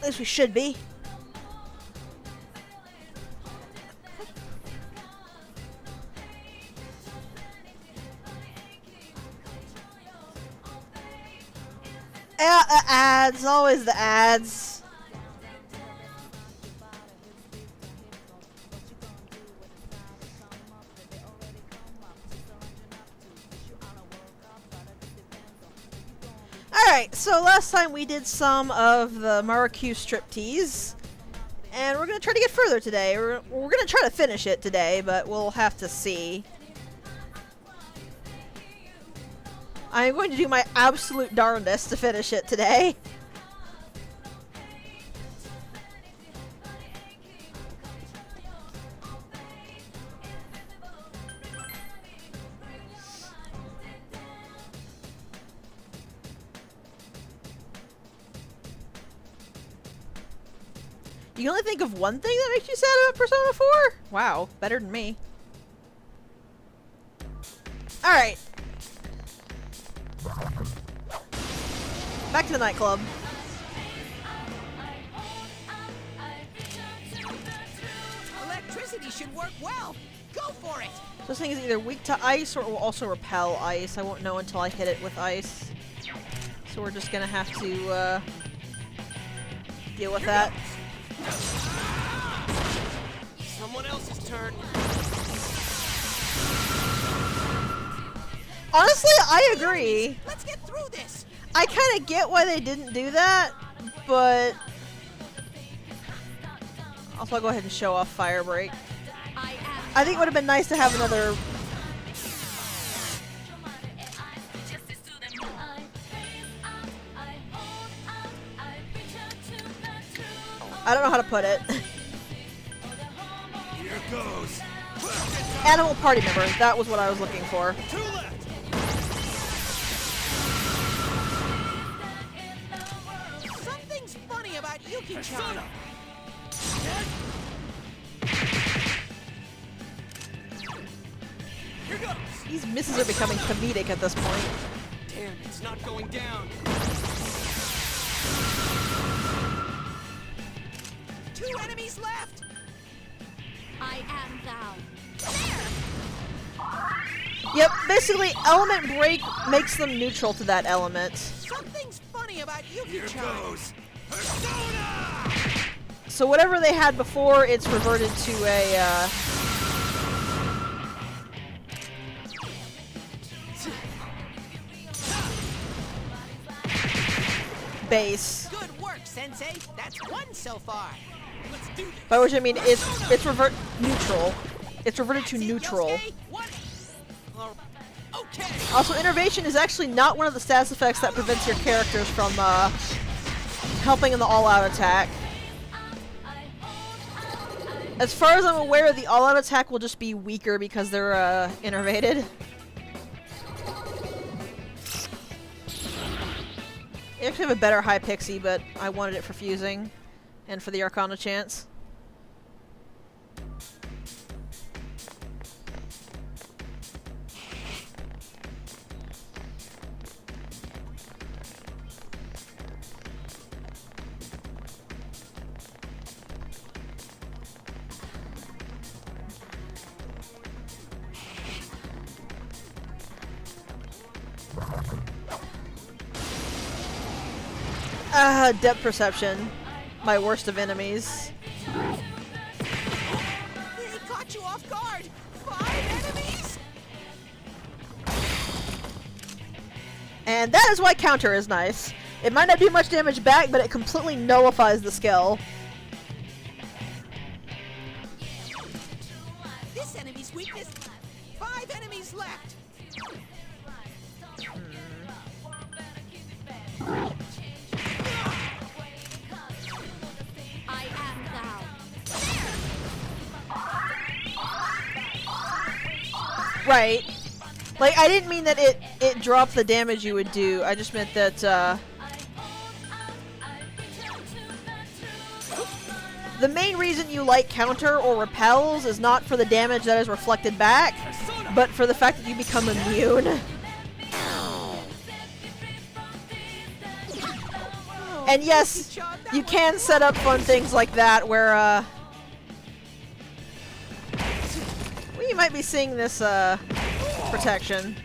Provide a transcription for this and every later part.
At least we should be. Yeah, ads. Always the ads. Alright, so last time we did some of the Maracu striptease, and we're going to try to get further today. We're going to try to finish it today, but we'll have to see. I'm going to do my absolute darndest to finish it today. You can only think of one thing that makes you sad about Persona 4? Wow, better than me. Alright. Back to the nightclub. Electricity should work well. Go for it. This thing is either weak to ice or it will also repel ice. I won't know until I hit it with ice. So we're just gonna have to deal with that. Someone else's turn. Honestly, I agree. Let's get through this. I kind of get why they didn't do that, but also I'll go ahead and show off Fire Break. I think it would have been nice to have another. I don't know how to put it. Here goes. Animal party member. That was what I was looking for. Two left. Something's funny about Yuki-chan. Here goes. These misses are becoming comedic at this point. Damn, it's not going down. Two enemies left. I am thou. Yep, basically element break makes them neutral to that element. Something's funny about Yuki-chan. Here goes. Persona! So whatever they had before, it's reverted to a base. Good work, Sensei. That's one so far. Let's do this. By which I mean it's neutral. It's reverted to neutral. Okay. Also, innervation is actually not one of the status effects that prevents your characters from helping in the all-out attack. As far as I'm aware, the all-out attack will just be weaker because they're innervated. You actually have a better high pixie, but I wanted it for fusing and for the Arcana chance. Depth perception. My worst of enemies. He caught you off guard. 5 enemies? And that is why counter is nice. It might not do much damage back, but it completely nullifies the skill. This enemy's weakness. 5 enemies left. I am thou. Right. Like, I didn't mean that it dropped the damage you would do. I just meant that, the main reason you like counter or repels is not for the damage that is reflected back, but for the fact that you become immune. And yes, you can set up fun things like that where, well, you might be seeing this, protection.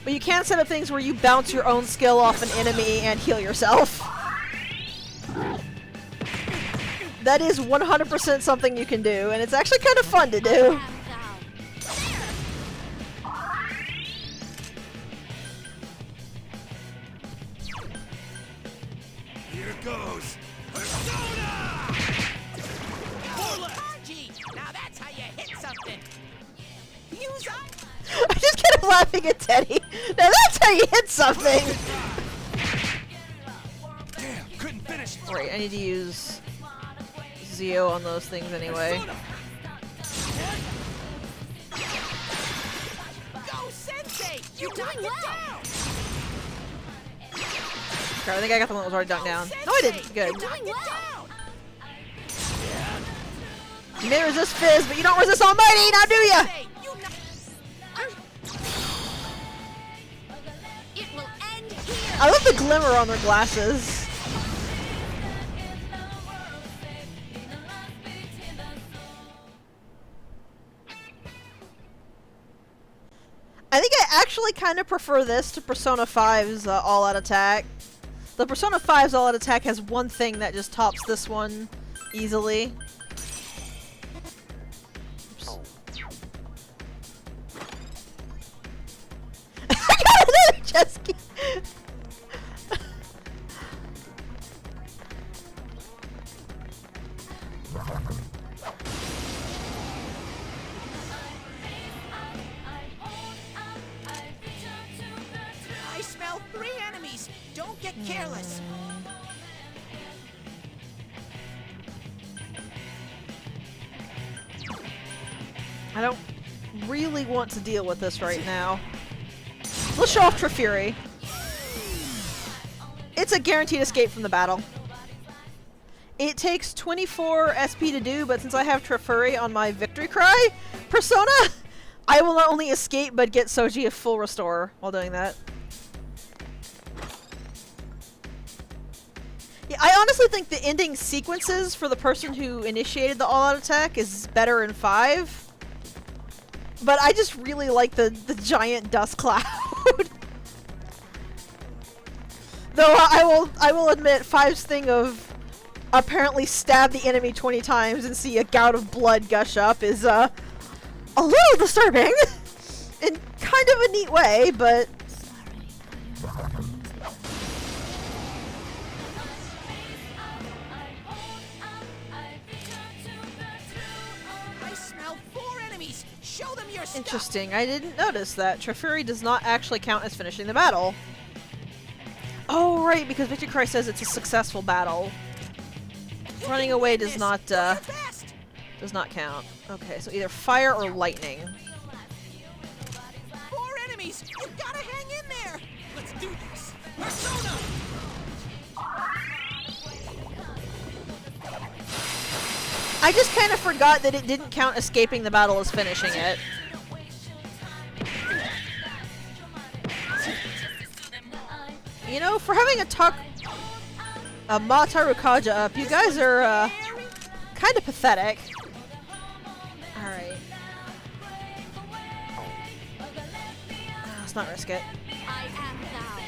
But you can set up things where you bounce your own skill off an enemy and heal yourself. That is 100% something you can do, and it's actually kind of fun to do. Here goes. Persona! Now that's how you hit something. Use up. I'm just kind of laughing at Teddy. Now that's how you hit something. Damn, couldn't finish. Wait, I need to use Zio on those things anyway. Go, Sensei! You doing knocked it well. down. Okay, I think I got the one that was already dunked down. No, I didn't. Good. You knocked it down. You may resist Fizz, but you don't resist Almighty, now do ya? Hey, you knocked. It will end here. I love the glimmer on their glasses. I think I actually kind of prefer this to Persona 5's all-out attack. The Persona 5's all-out attack has one thing that just tops this one easily. Oops. I got another chest key! I smell 3 enemies. Don't get careless. I don't really want to deal with this right now. Let's show off Trifuri. It's a guaranteed escape from the battle. It takes 24 SP to do, but since I have Trifuri on my Victory Cry persona, I will not only escape, but get Soji a full restore while doing that. Yeah, I honestly think the ending sequences for the person who initiated the all-out attack is better in 5. But I just really like the giant dust cloud. Though I will admit 5's thing of apparently stab the enemy 20 times and see a gout of blood gush up is a little disturbing in kind of a neat way, but I smell 4 enemies. Show them your stuff. interesting. I didn't notice that Trifuri does not actually count as finishing the battle. Oh right, because Victory Cry says it's a successful battle. Running away does not count. Okay, so either fire or lightning. 4 enemies. You gotta hang in there. Let's do this. Persona. I just kind of forgot that it didn't count escaping the battle as finishing it. You know, for having a Mataru Kaja up, you guys are kind of pathetic. Alright. Let's not risk it. I am thou.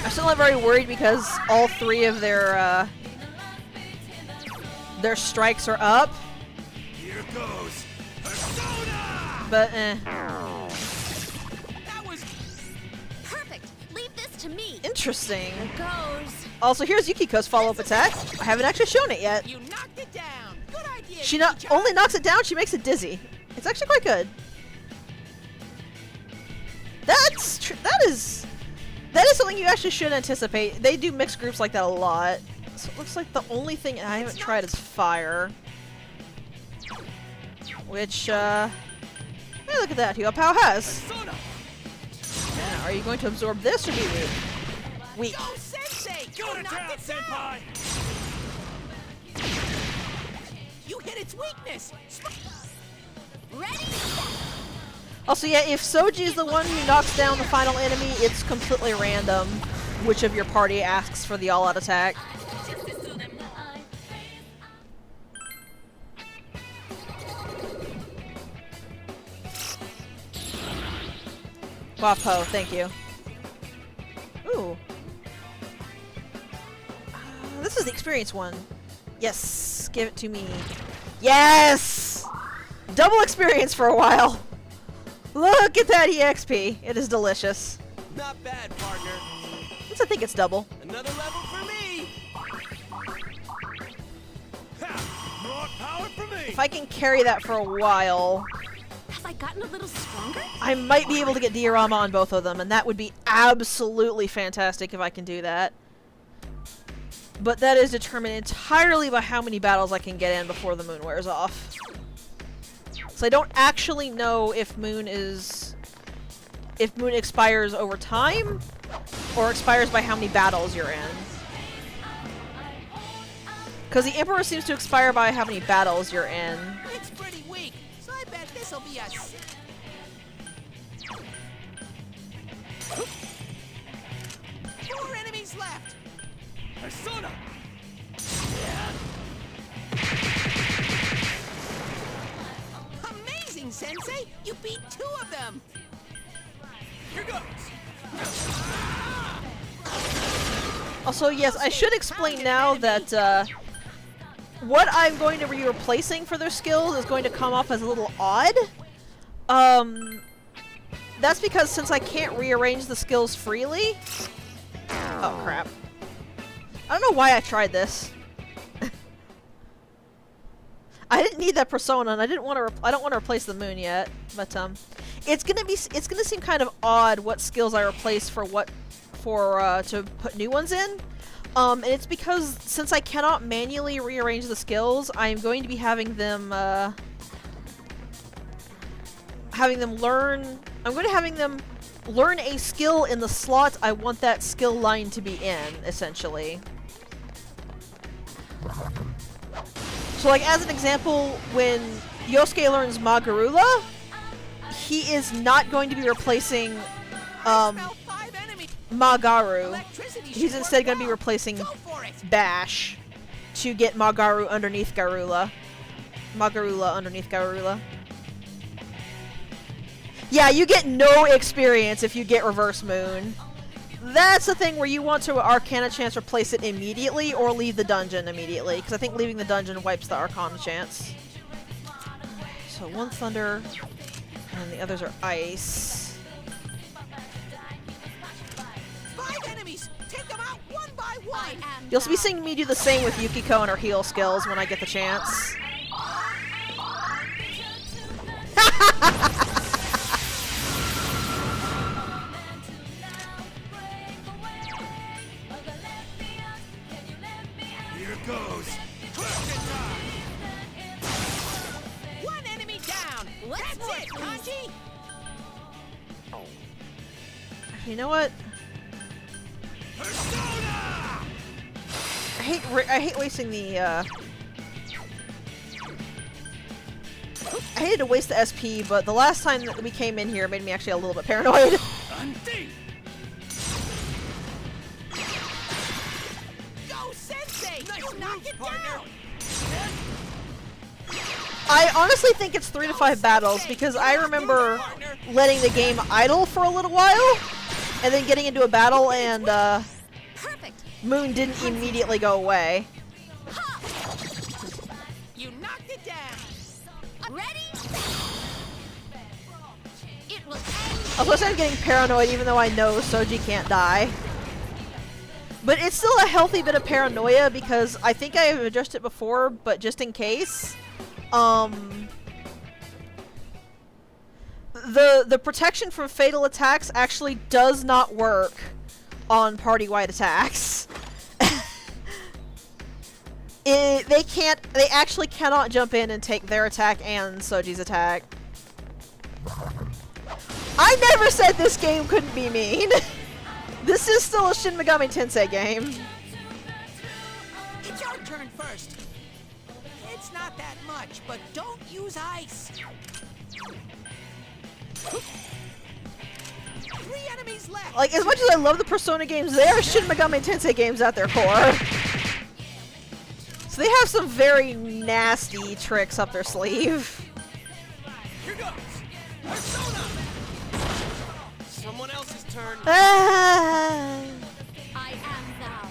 I'm still not very worried because all 3 of their strikes are up. Here goes. Persona. But That was Perfect. Leave this to me. interesting. Here goes. Also, here's Yukiko's follow-up attack. I haven't actually shown it yet. You knocked it down. Good idea. She not Yuki-chan. only knocks it down, she makes it dizzy. It's actually quite good. That is something you actually should anticipate. They do mixed groups like that a lot. So it looks like the only thing I haven't tried is fire. Which, hey, look at that. Hyo Pao has. Persona. Now, are you going to absorb this or be weak? Weak. Go, Sensei. You knocked it down. You hit its weakness. Ready? Also, yeah, if Soji is the one who knocks down the final enemy, it's completely random. which of your party asks for the all-out attack. Wapo, thank you. Ooh. This is the experience one. Yes! Give it to me. Yes! Double experience for a while. Look at that EXP. It is delicious. Not bad, partner. I think it's double. Another level for me. Ha! More power for me. If I can carry that for a while, Have I gotten a little stronger? I might be able to get diorama on both of them, and that would be absolutely fantastic if I can do that. But that is determined entirely by how many battles I can get in before the moon wears off. So I don't actually know if moon expires over time, or expires by how many battles you're in. Because the Emperor seems to expire by how many battles you're in. It's pretty weak, so I bet this'll be a... 4 enemies left. Persona. Amazing, Sensei! You beat 2 of them. Here goes. Also, yes, I should explain now that what I'm going to be replacing for their skills is going to come off as a little odd. That's because since I can't rearrange the skills freely... Oh, crap. I don't know why I tried this. I didn't need that persona, and I don't want to replace the moon yet, but it's gonna seem kind of odd what skills I replace for to put new ones in. And it's because since I cannot manually rearrange the skills, I'm going to be having them learn. I'm going to having them learn a skill in the slot I want that skill line to be in, essentially. So, like, as an example, when Yosuke learns Magarula, he is not going to be replacing Magaru. He's instead going to be replacing Bash to get Magaru underneath Garula. Magarula underneath Garula. Yeah, you get no experience if you get Reverse Moon. That's the thing where you want to Arcana Chance replace it immediately or leave the dungeon immediately, because I think leaving the dungeon wipes the Arcana Chance. So one Thunder, and the others are Ice. 5 enemies! Take them out one by one! You'll be seeing me do the same with Yukiko and her heal skills when I get the chance. Here goes! One enemy down! That's it, Kanji! You know what? Persona! I hate wasting the I hated to waste the SP, but the last time that we came in here made me actually a little bit paranoid. Go, Sensei! You knock it down! I honestly think it's 3 to 5 battles because I remember letting the game idle for a little while and then getting into a battle and Perfect. Moon didn't immediately go away. You knocked it down! Ready? It will end. Also, I'm getting paranoid even though I know Soji can't die. But it's still a healthy bit of paranoia because I think I have addressed it before, but just in case. The protection from fatal attacks actually does not work on party-wide attacks. They actually cannot jump in and take their attack and Soji's attack. I never said this game couldn't be mean. This is still a Shin Megami Tensei game. It's your turn first. It's not that much, but don't use ice. 3 enemies left. Like, as much as I love the Persona games, they are Shin Megami Tensei games at their core. So they have some very nasty tricks up their sleeve. Here goes. Persona. Someone else's turn. Ah. I am thou.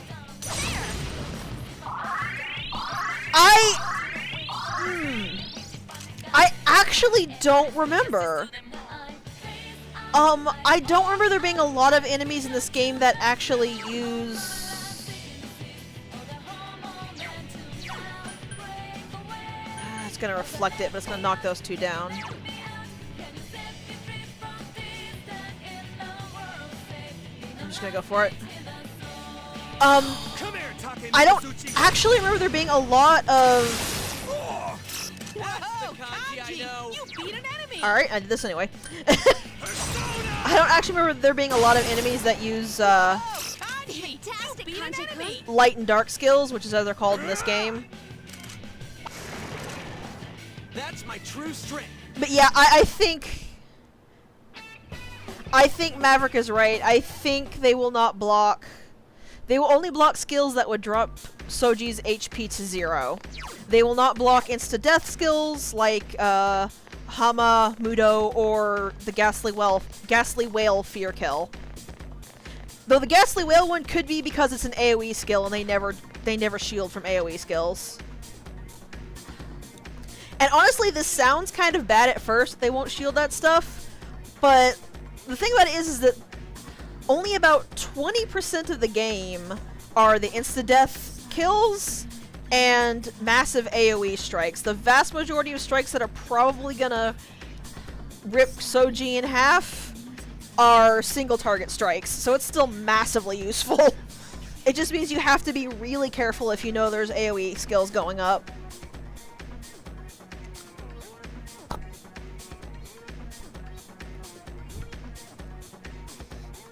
I actually don't remember. I don't remember there being a lot of enemies in this game that actually use... it's gonna reflect it, but it's gonna knock those two down. I'm just gonna go for it. Come here, Take I don't Mitsuchi. actually remember there being a lot of... Whoa, Kanji, I know. You beat an enemy. Alright, I did this anyway. Persona. I don't actually remember there being a lot of enemies that use Kanji, Fantastic, you beat an Kanji-kun. enemy. light and dark skills, which is how they're called in this game. That's my true strength. But yeah, I think Maverick is right. I think they will not block. They will only block skills that would drop Soji's HP to 0. They will not block insta-death skills like Hama, Mudo, or the Ghastly Whale Fear Kill. Though the Ghastly Whale one could be because it's an AoE skill and they never shield from AoE skills. And honestly, this sounds kind of bad at first. They won't shield that stuff, but the thing about it is that only about 20% of the game are the insta-death kills and massive AoE strikes. The vast majority of strikes that are probably gonna rip Soji in half are single target strikes, so it's still massively useful. It just means you have to be really careful if you know there's AoE skills going up.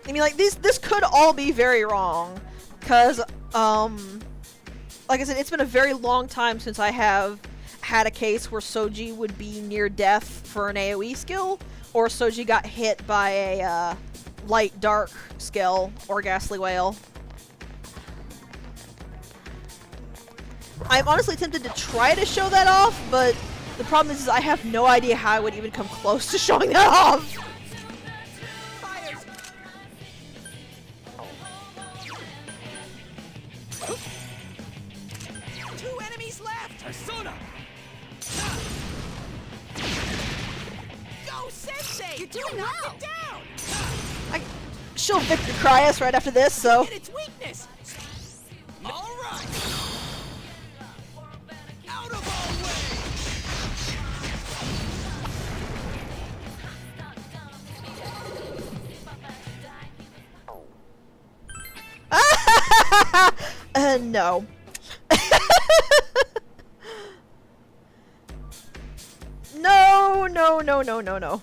I mean, like, this could all be very wrong, because, like I said, it's been a very long time since I have had a case where Soji would be near death for an AoE skill, or Soji got hit by a, light-dark skill, or Ghastly Whale. I'm honestly tempted to try to show that off, but the problem is I have no idea how I would even come close to showing that off. Fires. 2 enemies left. Persona. Go, Sensei. You're doing Knock well. it down. She'll Victor Cry us right after this, so... Hit its weakness. All right. Out of our way. No. No, no, no, no, no, no.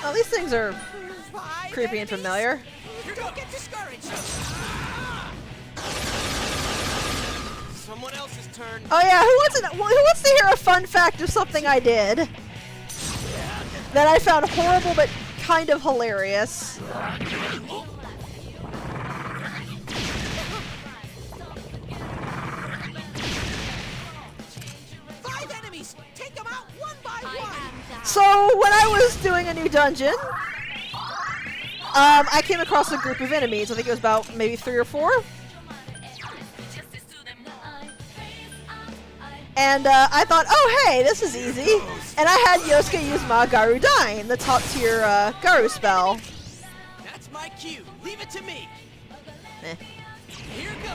Oh, these things are 5 creepy and enemies. familiar. Don't get discouraged. Someone else's turn. Oh yeah, who wants to hear a fun fact of something I did that I found horrible but kind of hilarious? Five enemies. Take them out one by one. So when I was doing a new dungeon, I came across a group of enemies. I think it was about maybe 3 or 4. And I thought, oh hey, this is easy. And I had Yosuke use my Garu Dine, the top tier Garu spell. That's my cue. Leave it to me. Eh, Here goes.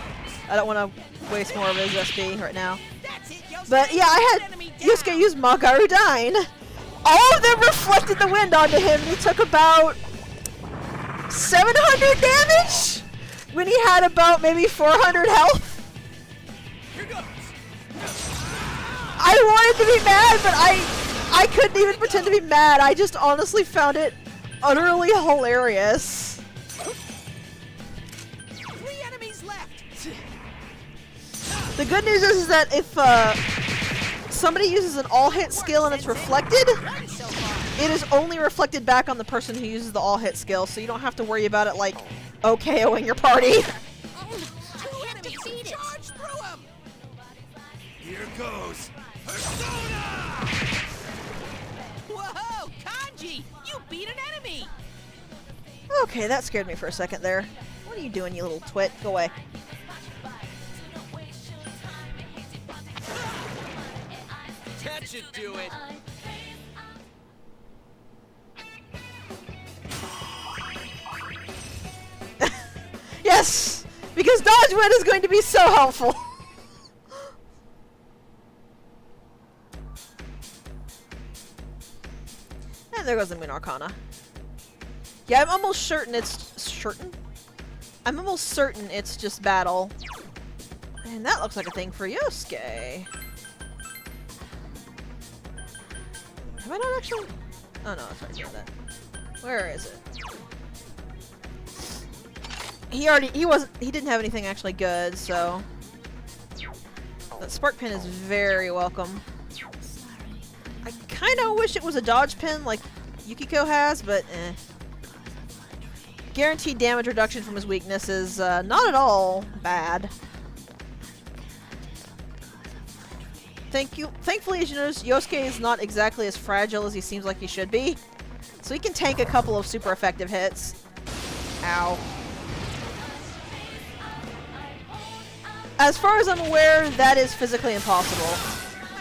I don't want to waste more of his SP right now. That's it, Yosuke. But yeah, I had Enemy down. Yosuke use my Garu Dine. All of them reflected the wind onto him, and he took about 700 damage when he had about maybe 400 health. Here goes. I wanted to be mad, but I couldn't even pretend to be mad. I just honestly found it utterly hilarious. The good news is that if somebody uses an all-hit skill and it's reflected, So far. it is only reflected back on the person who uses the all-hit skill, so you don't have to worry about it like OKOing your party. Two enemies. Charge through him. Here goes. Persona! Whoa, Kanji! You beat an enemy! Okay, that scared me for a second there. What are you doing, you little twit? Go away. That should do it. Yes! Because dodge win is going to be so helpful. And there goes the Moon Arcana. Yeah, I'm almost certain it's... I'm almost certain it's just battle. And that looks like a thing for Yosuke. Have I not actually... Oh no, that's right, yeah, that. Where is it? He didn't have anything actually good, so... That spark pin is very welcome. I kinda wish it was a dodge pin like Yukiko has, but eh. Guaranteed damage reduction from his weakness is not at all bad. Thankfully, as you notice, Yosuke is not exactly as fragile as he seems like he should be. So he can tank a couple of super effective hits. Ow. As far as I'm aware, that is physically impossible.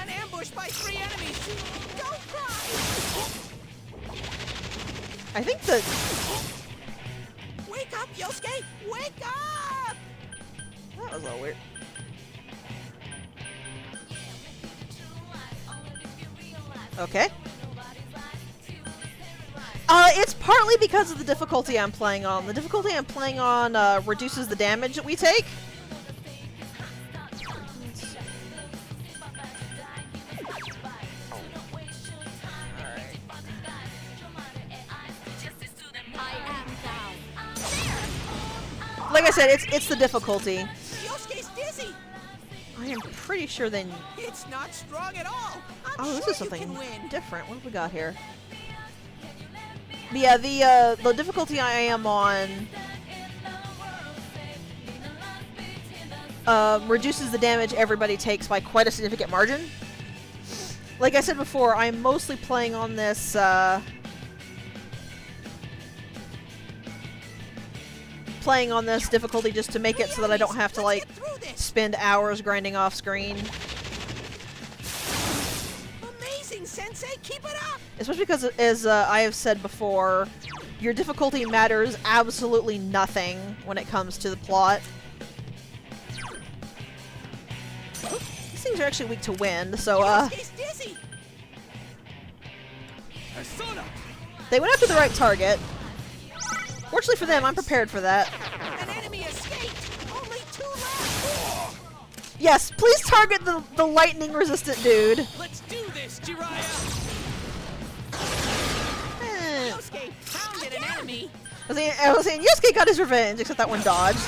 An ambush by 3 enemies. Don't cry. I think that... Wake up, Yosuke! Wake up! That was a little weird. Okay. It's partly because of the difficulty I'm playing on. The difficulty I'm playing on reduces the damage that we take. Like I said, it's the difficulty. Yosuke's dizzy. I am pretty sure then... It's not strong at all. I'm Oh, this sure is something you can win. different. What have we got here? But yeah, the difficulty I am on reduces the damage everybody takes by quite a significant margin. Like I said before, I'm mostly playing on this difficulty just to make it so that I don't have to like spend hours grinding off screen. Amazing, Sensei. Keep it up. Especially because, as I have said before, your difficulty matters absolutely nothing when it comes to the plot. These things are actually weak to wind, so Yosuke's dizzy. they went after the right target. Fortunately for them, I'm prepared for that. An enemy escaped. Only 2 left. Yes, please target the lightning-resistant dude. Let's do this, Jiraiya. Eh. Yosuke pounded an enemy. I was saying Yosuke got his revenge, except that one dodged.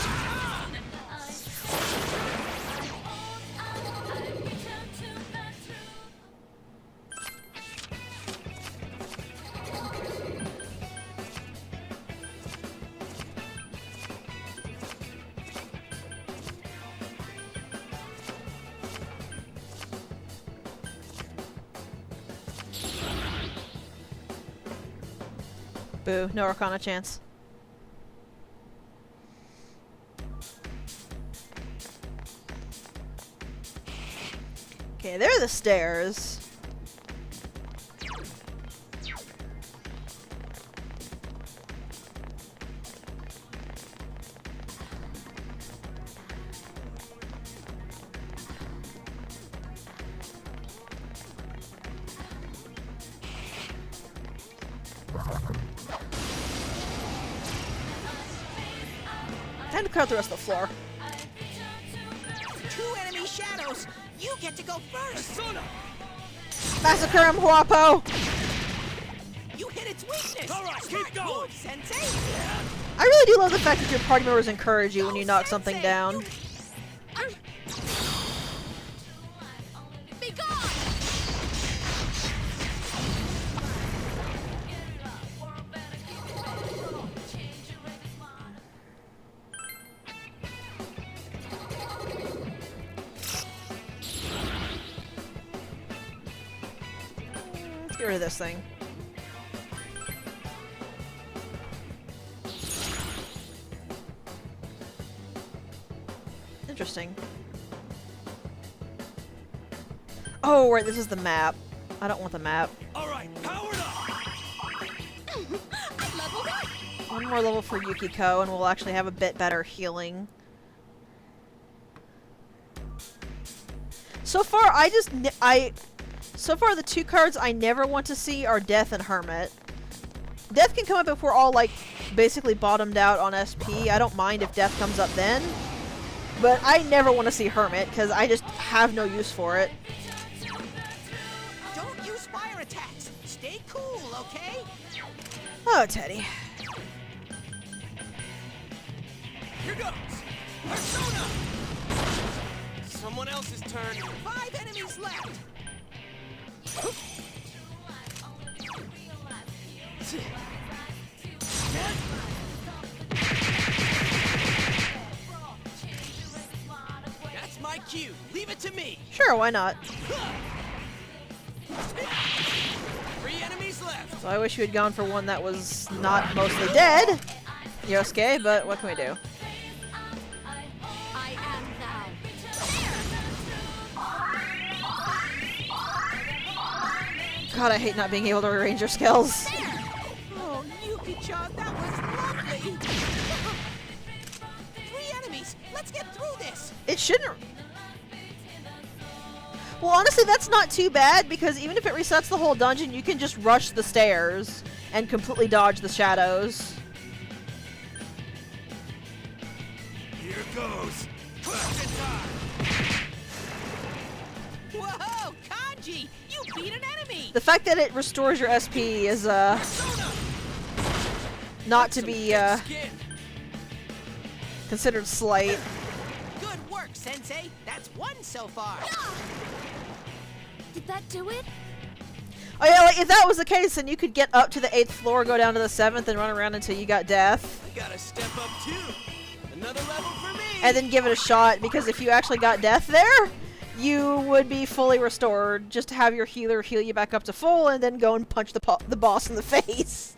Boo, no Arcana chance. Okay, there are the stairs. Time to cut the rest of the floor. 2 enemy shadows. You get to go first. Massacre him, Huapo! You hit its weakness. All right, Smart keep going. move, Sensei. I really do love the fact that your party members encourage you when you knock something down. Get rid of this thing. Interesting. Oh, right, this is the map. I don't want the map. Alright, powered up! I leveled up. One more level for Yukiko, and we'll actually have a bit better healing. So far, so far the two cards I never want to see are Death and Hermit. Death can come up if we're all, like, basically bottomed out on SP. I don't mind if Death comes up then. But I never want to see Hermit, because I just have no use for it. Don't use fire attacks. Stay cool, okay? Oh, Teddy. Here goes! Persona! Someone else's turn. 5 enemies left! That's my cue. Leave it to me. Sure, why not? 3 enemies left. So I wish you had gone for one that was not mostly dead, Yosuke, but what can we do? I am thou. God, I hate not being able to rearrange your skills. Oh, Yuki-chan, that was lovely. 3 enemies. Let's get through this. It shouldn't... Well, honestly, that's not too bad, because even if it resets the whole dungeon, you can just rush the stairs and completely dodge the shadows. Here goes. Whoa, Kanji! You beat an enemy! The fact that it restores your SP is, not to be, considered slight. Good work, Sensei. That's 1 so far. Did that do it? Oh yeah, like, if that was the case, then you could get up to the 8th floor, go down to the 7th, and run around until you got death. I gotta step up too. Another level for me. And then give it a shot, because if you actually got death there, you would be fully restored. Just to have your healer heal you back up to full, and then go and punch the boss in the face.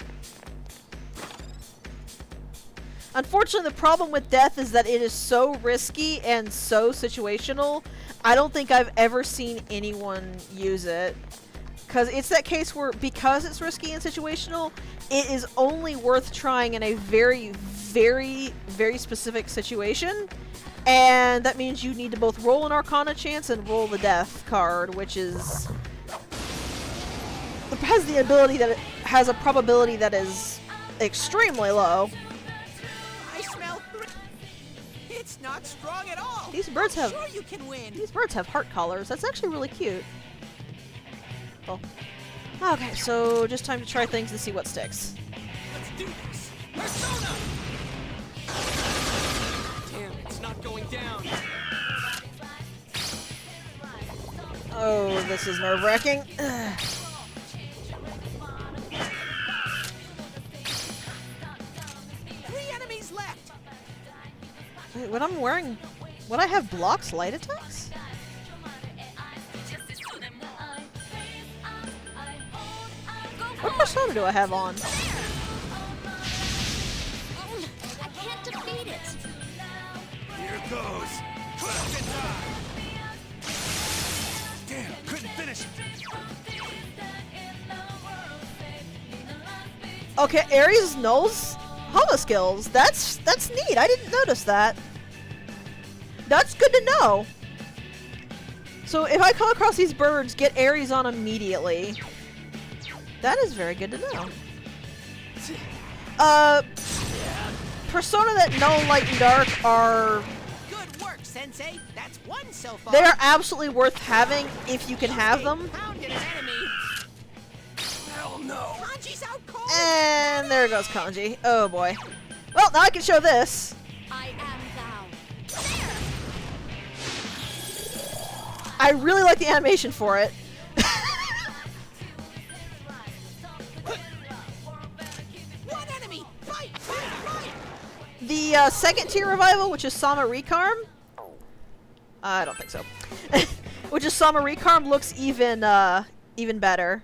Unfortunately, the problem with death is that it is so risky and so situational. I don't think I've ever seen anyone use it. Because it's that case where, because it's risky and situational, it is only worth trying in a very, very, very specific situation. And that means you need to both roll an Arcana chance and roll the death card, which is... has the ability that it has a probability that is extremely low. I smell 3. It's not strong at all. These birds have... Sure, you can win. These birds have heart collars. That's actually really cute. Oh. Okay, so just time to try things and see what sticks. Let's do this. Persona! Damn, it's not going down. Oh, this is nerve-wracking. 3 enemies left. Wait, what I'm wearing... Would I have blocks light attacks? What persona do I have on? I can't defeat it. Here goes. Damn, couldn't finish it. Okay, Ares knows Hama skills. That's neat. I didn't notice that. That's good to know. So if I come across these birds, get Ares on immediately. That is very good to know. Persona that know Light and Dark are... Good work, Sensei. That's 1 so far. They are absolutely worth having if you can have them. Pounded an enemy. Hell no. Kanji's out cold. And there goes Kanji. Oh boy. Well, now I can show this. I am thou. I really like the animation for it. One enemy. Fight, fight, fight. The second tier revival, which is Sama Recarm. I don't think so. Which is Sama Recarm, looks even better.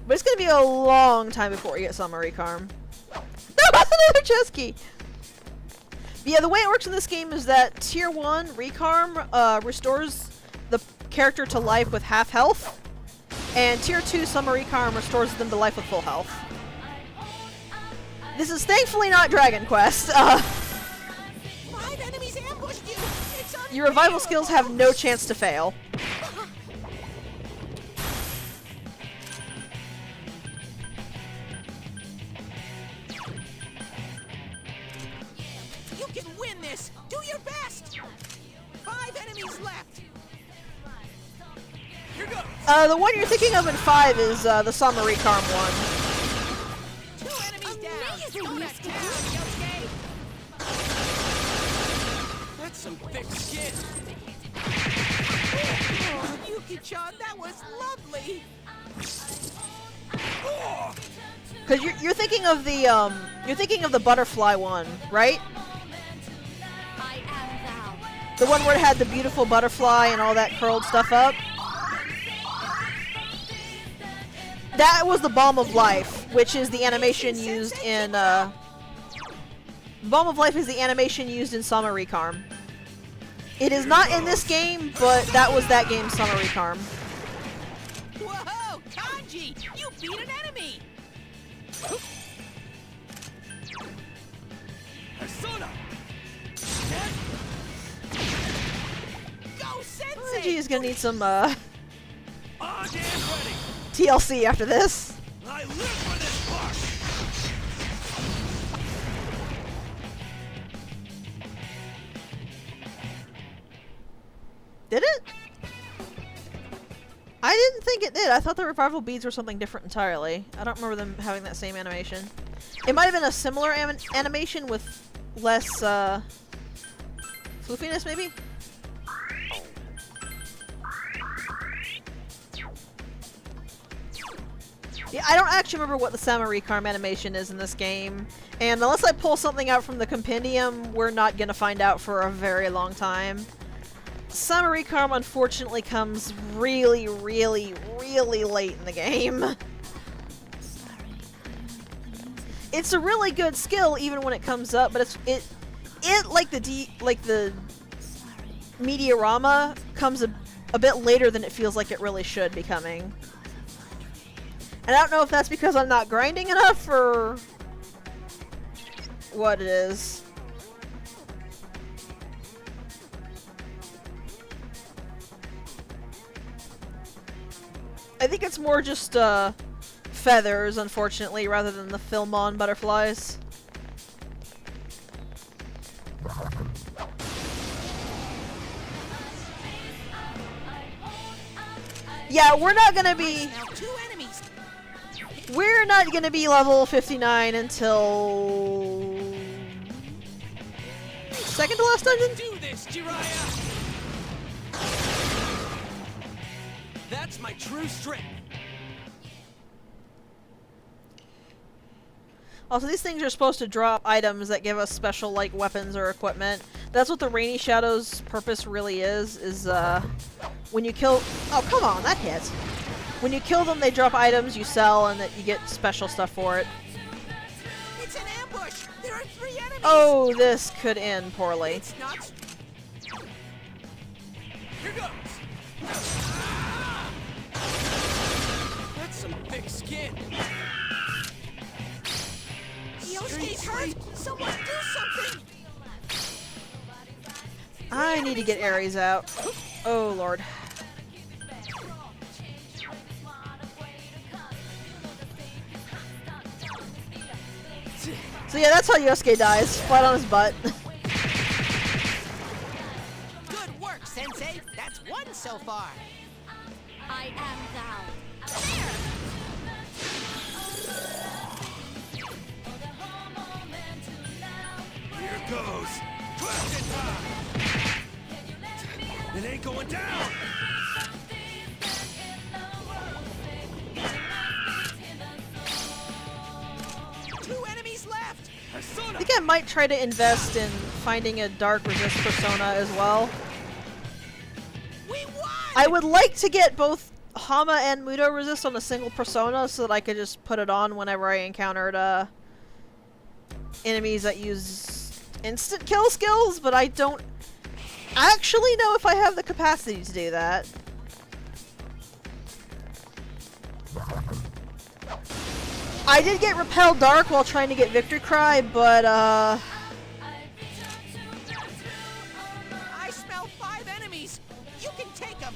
But it's gonna be a long time before we get Summer Recarm. No, that's another chest key! But yeah, the way it works in this game is that Tier 1 Recarm restores the character to life with half health, and Tier 2 Summer Recarm restores them to life with full health. This is thankfully not Dragon Quest. 5 enemies ambushed you. It's Your revival skills have no chance to fail. You can win this. Do your best. 5 enemies left. Here goes. The one you're thinking of in 5 is the Summer Recarm one. 2 enemies down. Amazing, Go to Mr. town, Yosuke. That's some thick skin. Oh, Yuki-chan, that was lovely. Oh. Cause you're thinking of the butterfly one, right? I am thou. The one where it had the beautiful butterfly and all that curled stuff up. That was the Balm of Life, which is the animation used in Balm of Life is the animation used in Summer Recarm. It is not in this game, but that was that game's Summer Recarm. Whoa, Kanji, you beat an enemy. Persona. Go, Sensei. Kanji is gonna need some On and ready. TLC after this. I live for this part. Did it? I didn't think it did. I thought the revival beads were something different entirely. I don't remember them having that same animation. It might have been a similar animation with less floofiness, maybe? Yeah, I don't actually remember what the Summer Recarm animation is in this game. And unless I pull something out from the compendium, we're not gonna find out for a very long time. Summer Recarm unfortunately comes really, really, really late in the game. It's a really good skill even when it comes up, but it like the Meteorama comes a bit later than it feels like it really should be coming. And I don't know if that's because I'm not grinding enough or what it is. I think it's more just feathers, unfortunately, rather than the Filmon butterflies. Yeah, we're not gonna be... Now 2 enemies. We're not gonna be level 59 until... second to last dungeon? Do this, Jiraiya. That's my true strength. Also, these things are supposed to drop items that give us special, like, weapons or equipment. That's what the Rainy Shadow's purpose really is when you kill... Oh, come on, that hit! When you kill them, they drop items you sell, and that you get special stuff for it. It's an ambush. There are 3 enemies. Oh, this could end poorly. It's not. Here goes. That's some thick skin. Yosuke's hurt. Someone do something. I need to get Ares out. Oh, Lord. So yeah, that's how Yosuke dies. Flat on his butt. Good work, Sensei. That's 1 so far. I am thou. Here goes. Question time. It ain't going down. Two enemies left. I think I might try to invest in finding a Dark Resist persona as well. We won. I would like to get both Hama and Mudo resist on a single persona so that I could just put it on whenever I encountered enemies that use instant kill skills, but I don't actually know if I have the capacity to do that. I did get Repel Dark while trying to get Victory Cry, but I smell 5 enemies. You can take them.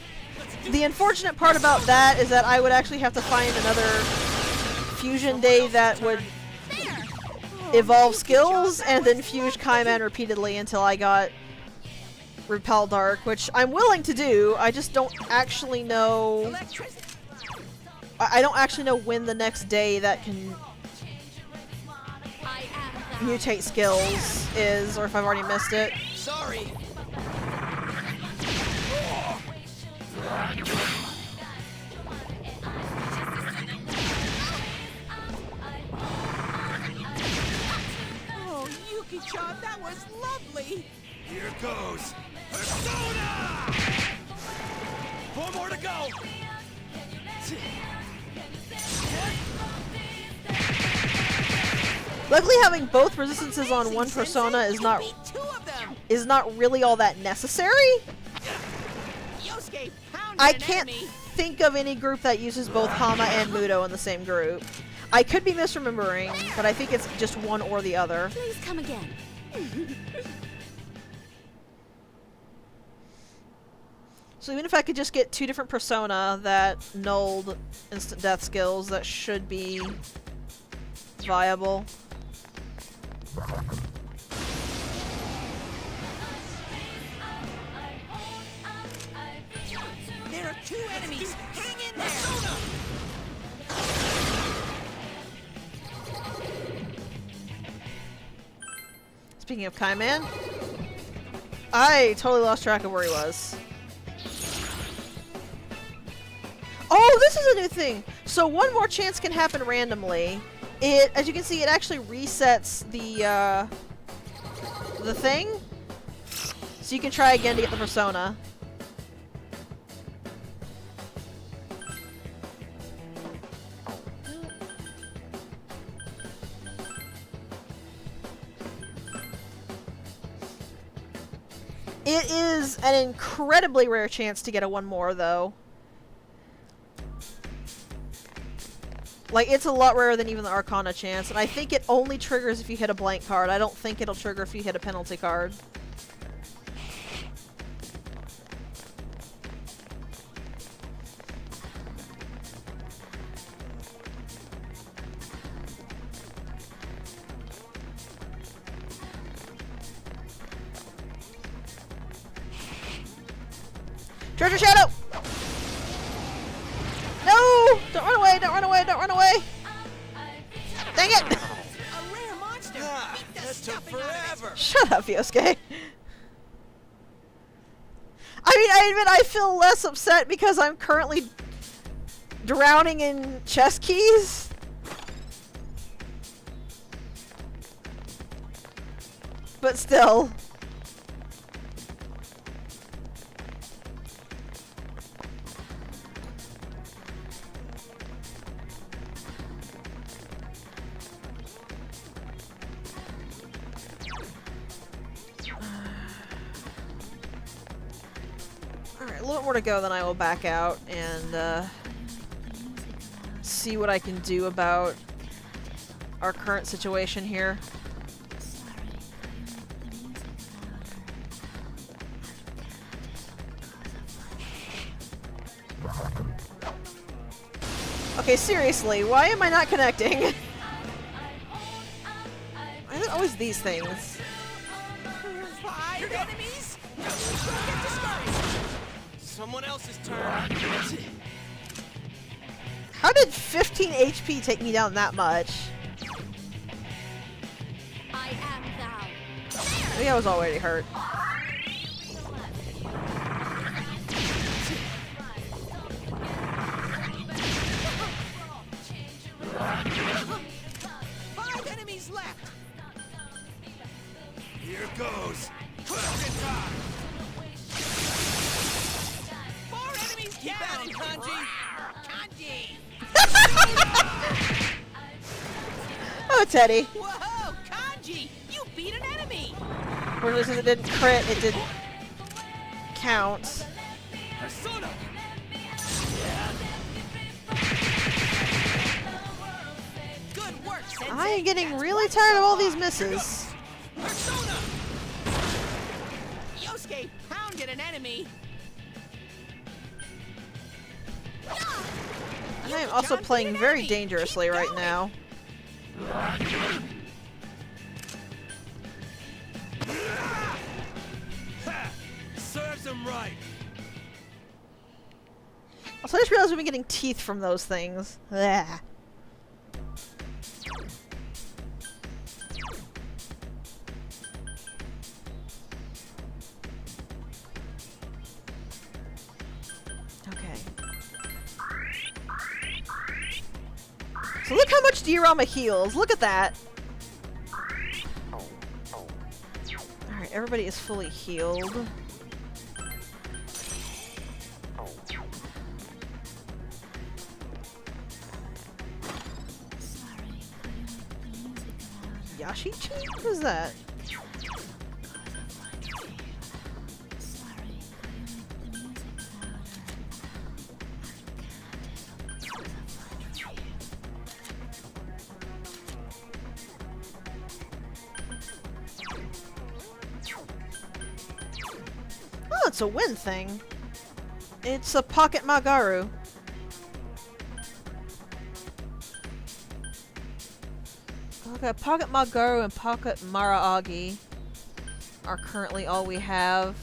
the unfortunate part about that is that I would actually have to find another fusion day that would evolve skills and then fuse Kaiman repeatedly until I got Repel Dark, which I'm willing to do. I just don't actually know. I don't actually know when the next day that can mutate skills is, or if I've already missed it. Sorry. Oh, Yuki-chan, that was lovely. Here goes. Persona! 4 more to go. Luckily, having both resistances on one persona is not Beat 2 of them. really all that necessary. Yosuke pounded I an can't enemy. think of any group that uses both Hama and Mudo in the same group. I could be misremembering, but I think it's just one or the other. Please come again. So even if I could just get 2 different persona that nulled instant death skills, that should be viable. There are 2 enemies. Hang in there. Speaking of Kaiman, I totally lost track of where he was. Oh, this is a new thing! So one more chance can happen randomly. As you can see, it actually resets the thing. So you can try again to get the persona. It is an incredibly rare chance to get a one more, though. Like, it's a lot rarer than even the Arcana chance, and I think it only triggers if you hit a blank card. I don't think it'll trigger if you hit a penalty card. Treasure Shadow! No! Don't run away! Don't run away! Don't run away! Dang it! A rare monster. Ah, Beat the that took stuffing out of it. forever. Shut up, Yosuke. I admit I feel less upset because I'm currently drowning in chess keys. But still. Alright, a little more to go, then I will back out and see what I can do about our current situation here. Okay, seriously, why am I not connecting? Why is it always these things? 5 enemies. Don't get discouraged. Someone else's turn. How did 15 HP take me down that much? I am thou. Maybe I was already hurt. Five enemies left. Here goes. 4 enemies Keep at down. it, Kanji. Teddy. Whoa, Kanji! You beat an enemy! Fortunately, since it didn't crit, it didn't count. Persona! Good work, Sensei! I am getting That's really one tired of all so these far. misses. Persona! Yosuke pounded an enemy. I am also playing very dangerously right now. Ha! Serves him right. Also, I just realized we've been getting teeth from those things. Ugh. Okay. So look how much Diorama heals. Look at that. Alright, everybody is fully healed. Yashichi? Who's that? Oh, it's a wind thing. It's a pocket Magaru. Okay, Pocket Magaru and Pocket Maraagi are currently all we have.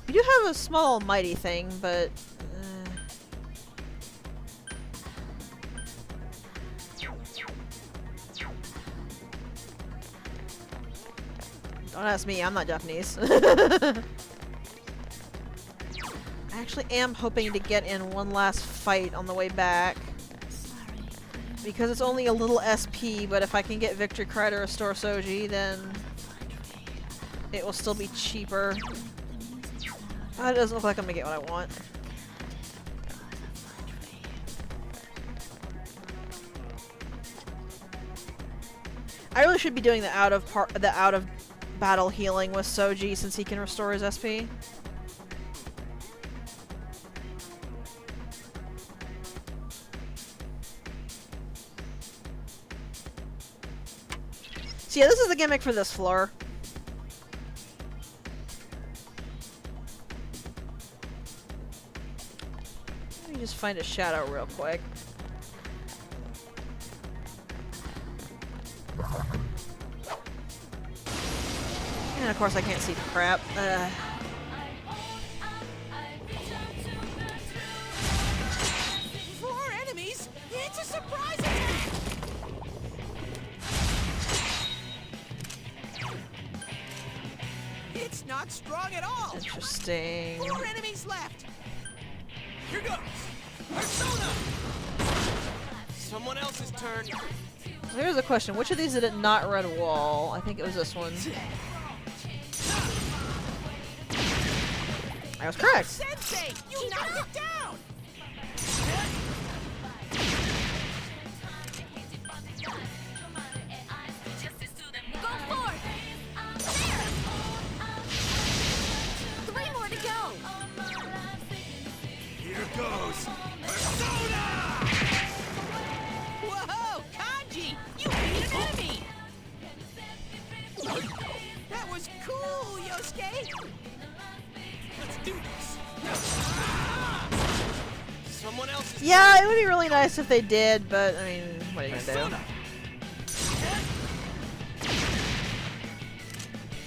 We do have a small almighty thing, but... Don't ask me, I'm not Japanese. I actually am hoping to get in one last fight on the way back. Because it's only a little SP, but if I can get Victory Cry to restore Soji, then it will still be cheaper. Oh, it doesn't look like I'm gonna get what I want. I really should be doing the out of battle healing with Soji since he can restore his SP. So yeah, this is the gimmick for this floor. Let me just find a shadow real quick. And of course I can't see the crap. 4 enemies? It's a surprise attack! It's not strong at all! Interesting. 4 enemies left! Here goes. Persona! Someone else's turn. Here's the question. Which of these did it not red wall? I think it was this one. I was correct. Sensei! You knocked it down! Go forth! There! 3 more to go! Here goes. Persona! Whoa, Kanji! You beat an enemy! That was cool, Yosuke! Let's do this. Someone else's Yeah, it would be really nice if they did, but I mean, what are you gonna do? Persona!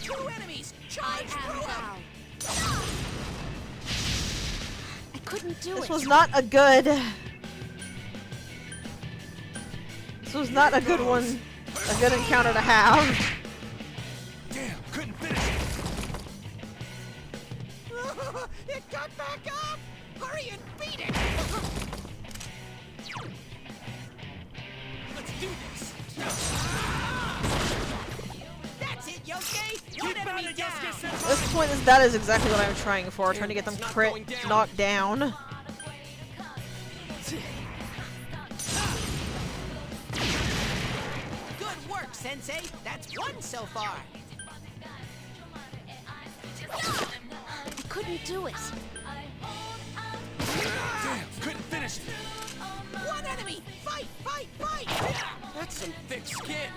2 enemies! I Charge am through 'em! thou. I couldn't do This it. was not a good. This was not a good one. A good encounter to have. Damn, couldn't finish it. It got back up! Hurry and beat it! Let's do this. That's it, Yosuke! One Keep enemy at it, down! Yosuke-senpai. This point is that is exactly what I'm trying for. Trying to get them It's not crit going down. knocked down. Sensei. That's one so far. I couldn't do it. Damn, couldn't finish it. One enemy! Fight, fight, fight! That's some thick skin.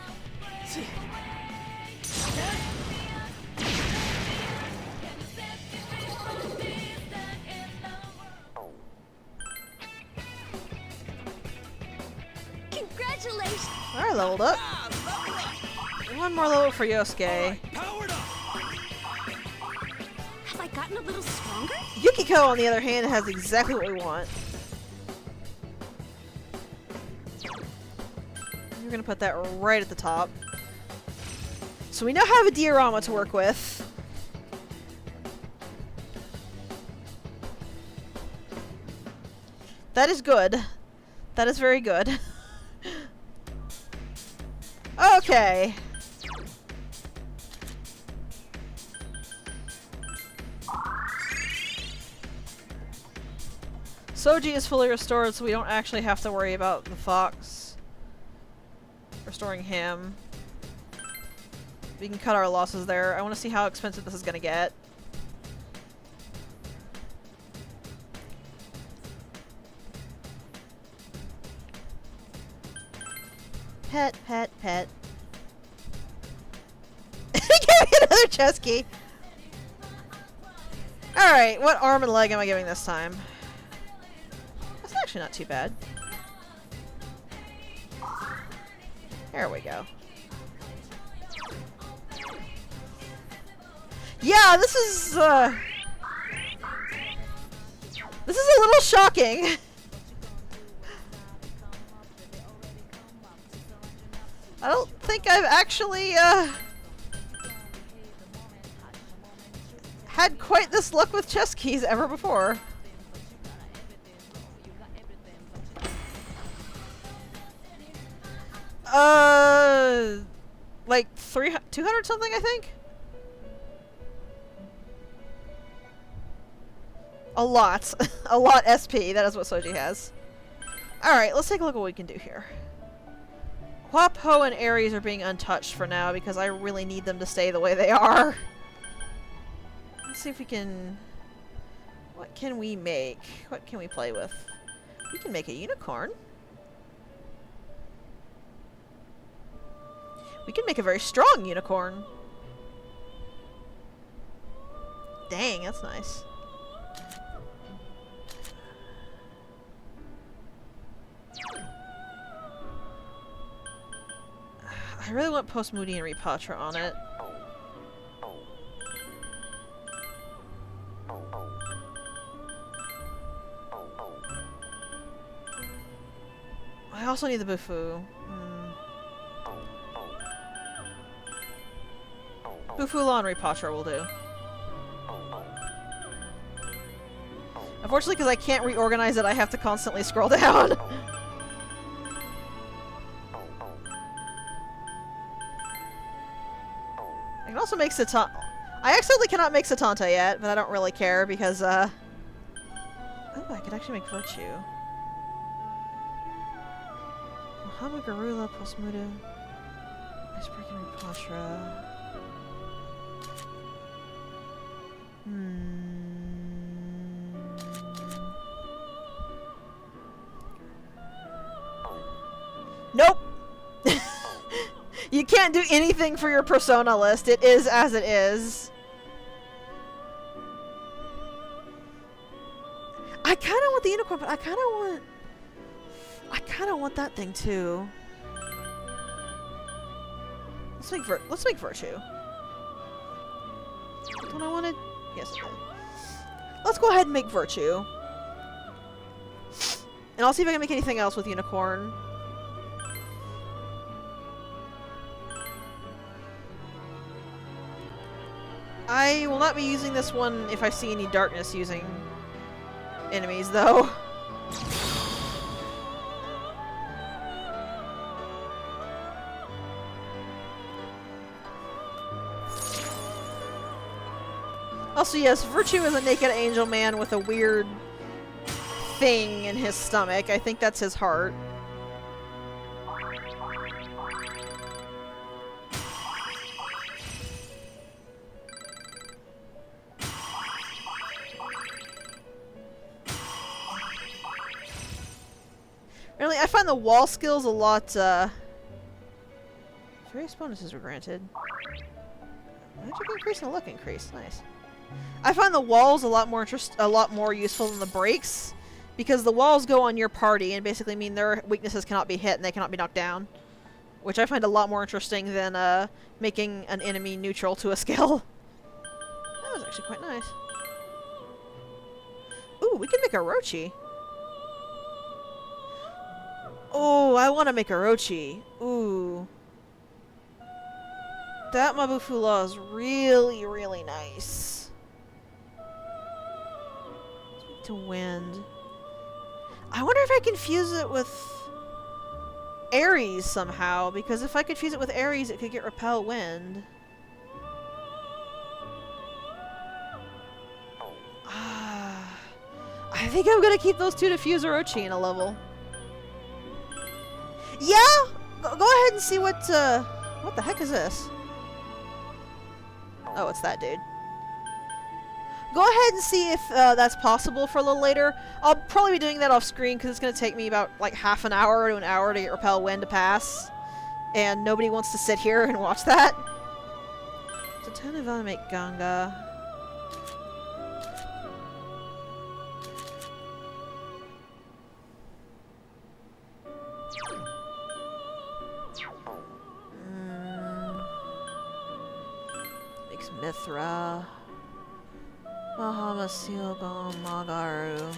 Congratulations. Alright, leveled up. Ah, lovely! One more level for Yosuke. Powered up. Have I gotten a little stronger? Yukiko, on the other hand, has exactly what we want. We're gonna put that right at the top. So we now have a diorama to work with. That is good. That is very good. Okay. Soji is fully restored, so we don't actually have to worry about the fox. Restoring him. We can cut our losses there. I want to see how expensive this is going to get. Pet, pet, pet. Give me another chest key. Alright, what arm and leg am I giving this time? That's actually not too bad. There we go. Yeah, this is a little shocking. I don't think I've actually, had quite this luck with chest keys ever before. Like 200 something, I think? A lot. A lot SP, that is what Soji has. Alright, let's take a look at what we can do here. Huapo and Ares are being untouched for now because I really need them to stay the way they are. Let's see if we can... What can we make? What can we play with? We can make a unicorn. We can make a very strong unicorn. Dang, that's nice. I really want Post Moody and Repatra on it. I also need the Bufu. Bufula and Repatra will do. Unfortunately, because I can't reorganize it, I have to constantly scroll down. I can also make Satanta. I accidentally cannot make Satanta yet, but I don't really care because, oh, I could actually make Virtue. Muhammad Garula plus Muda. Icebreaking Repatra. Nope! You can't do anything for your persona list. It is as it is. I kind of want the unicorn, but I kind of want that thing too. Let's make Virtue. Don't I want it? Yes, I did. Let's go ahead and make Virtue. And I'll see if I can make anything else with Unicorn. I will not be using this one if I see any darkness using enemies, though. Also, yes, Virtue is a naked angel man with a weird thing in his stomach. I think that's his heart. Personally, I find the wall skills a lot, various bonuses were granted. Magic increase and a luck increase. Nice. I find the walls a lot more useful than the breaks, because the walls go on your party and basically mean their weaknesses cannot be hit and they cannot be knocked down. Which I find a lot more interesting than, making an enemy neutral to a skill. That was actually quite nice. Ooh, we can make a Orochi. Oh, I want to make a Orochi. Ooh. That Mabufula is really, really nice. Speak to wind. I wonder if I can fuse it with Aries somehow, because if I could fuse it with Aries, it could get Repel Wind. I think I'm gonna keep those two to fuse Orochi in a level. Yeah! Go ahead and see what the heck is this? Oh, it's that dude. Go ahead and see if that's possible for a little later. I'll probably be doing that off screen because it's going to take me about like half an hour to an hour to get Repel Wind to pass. And nobody wants to sit here and watch that. So Tanavana make Ganga. Makes Mithra. Mahama Silgon Magaru.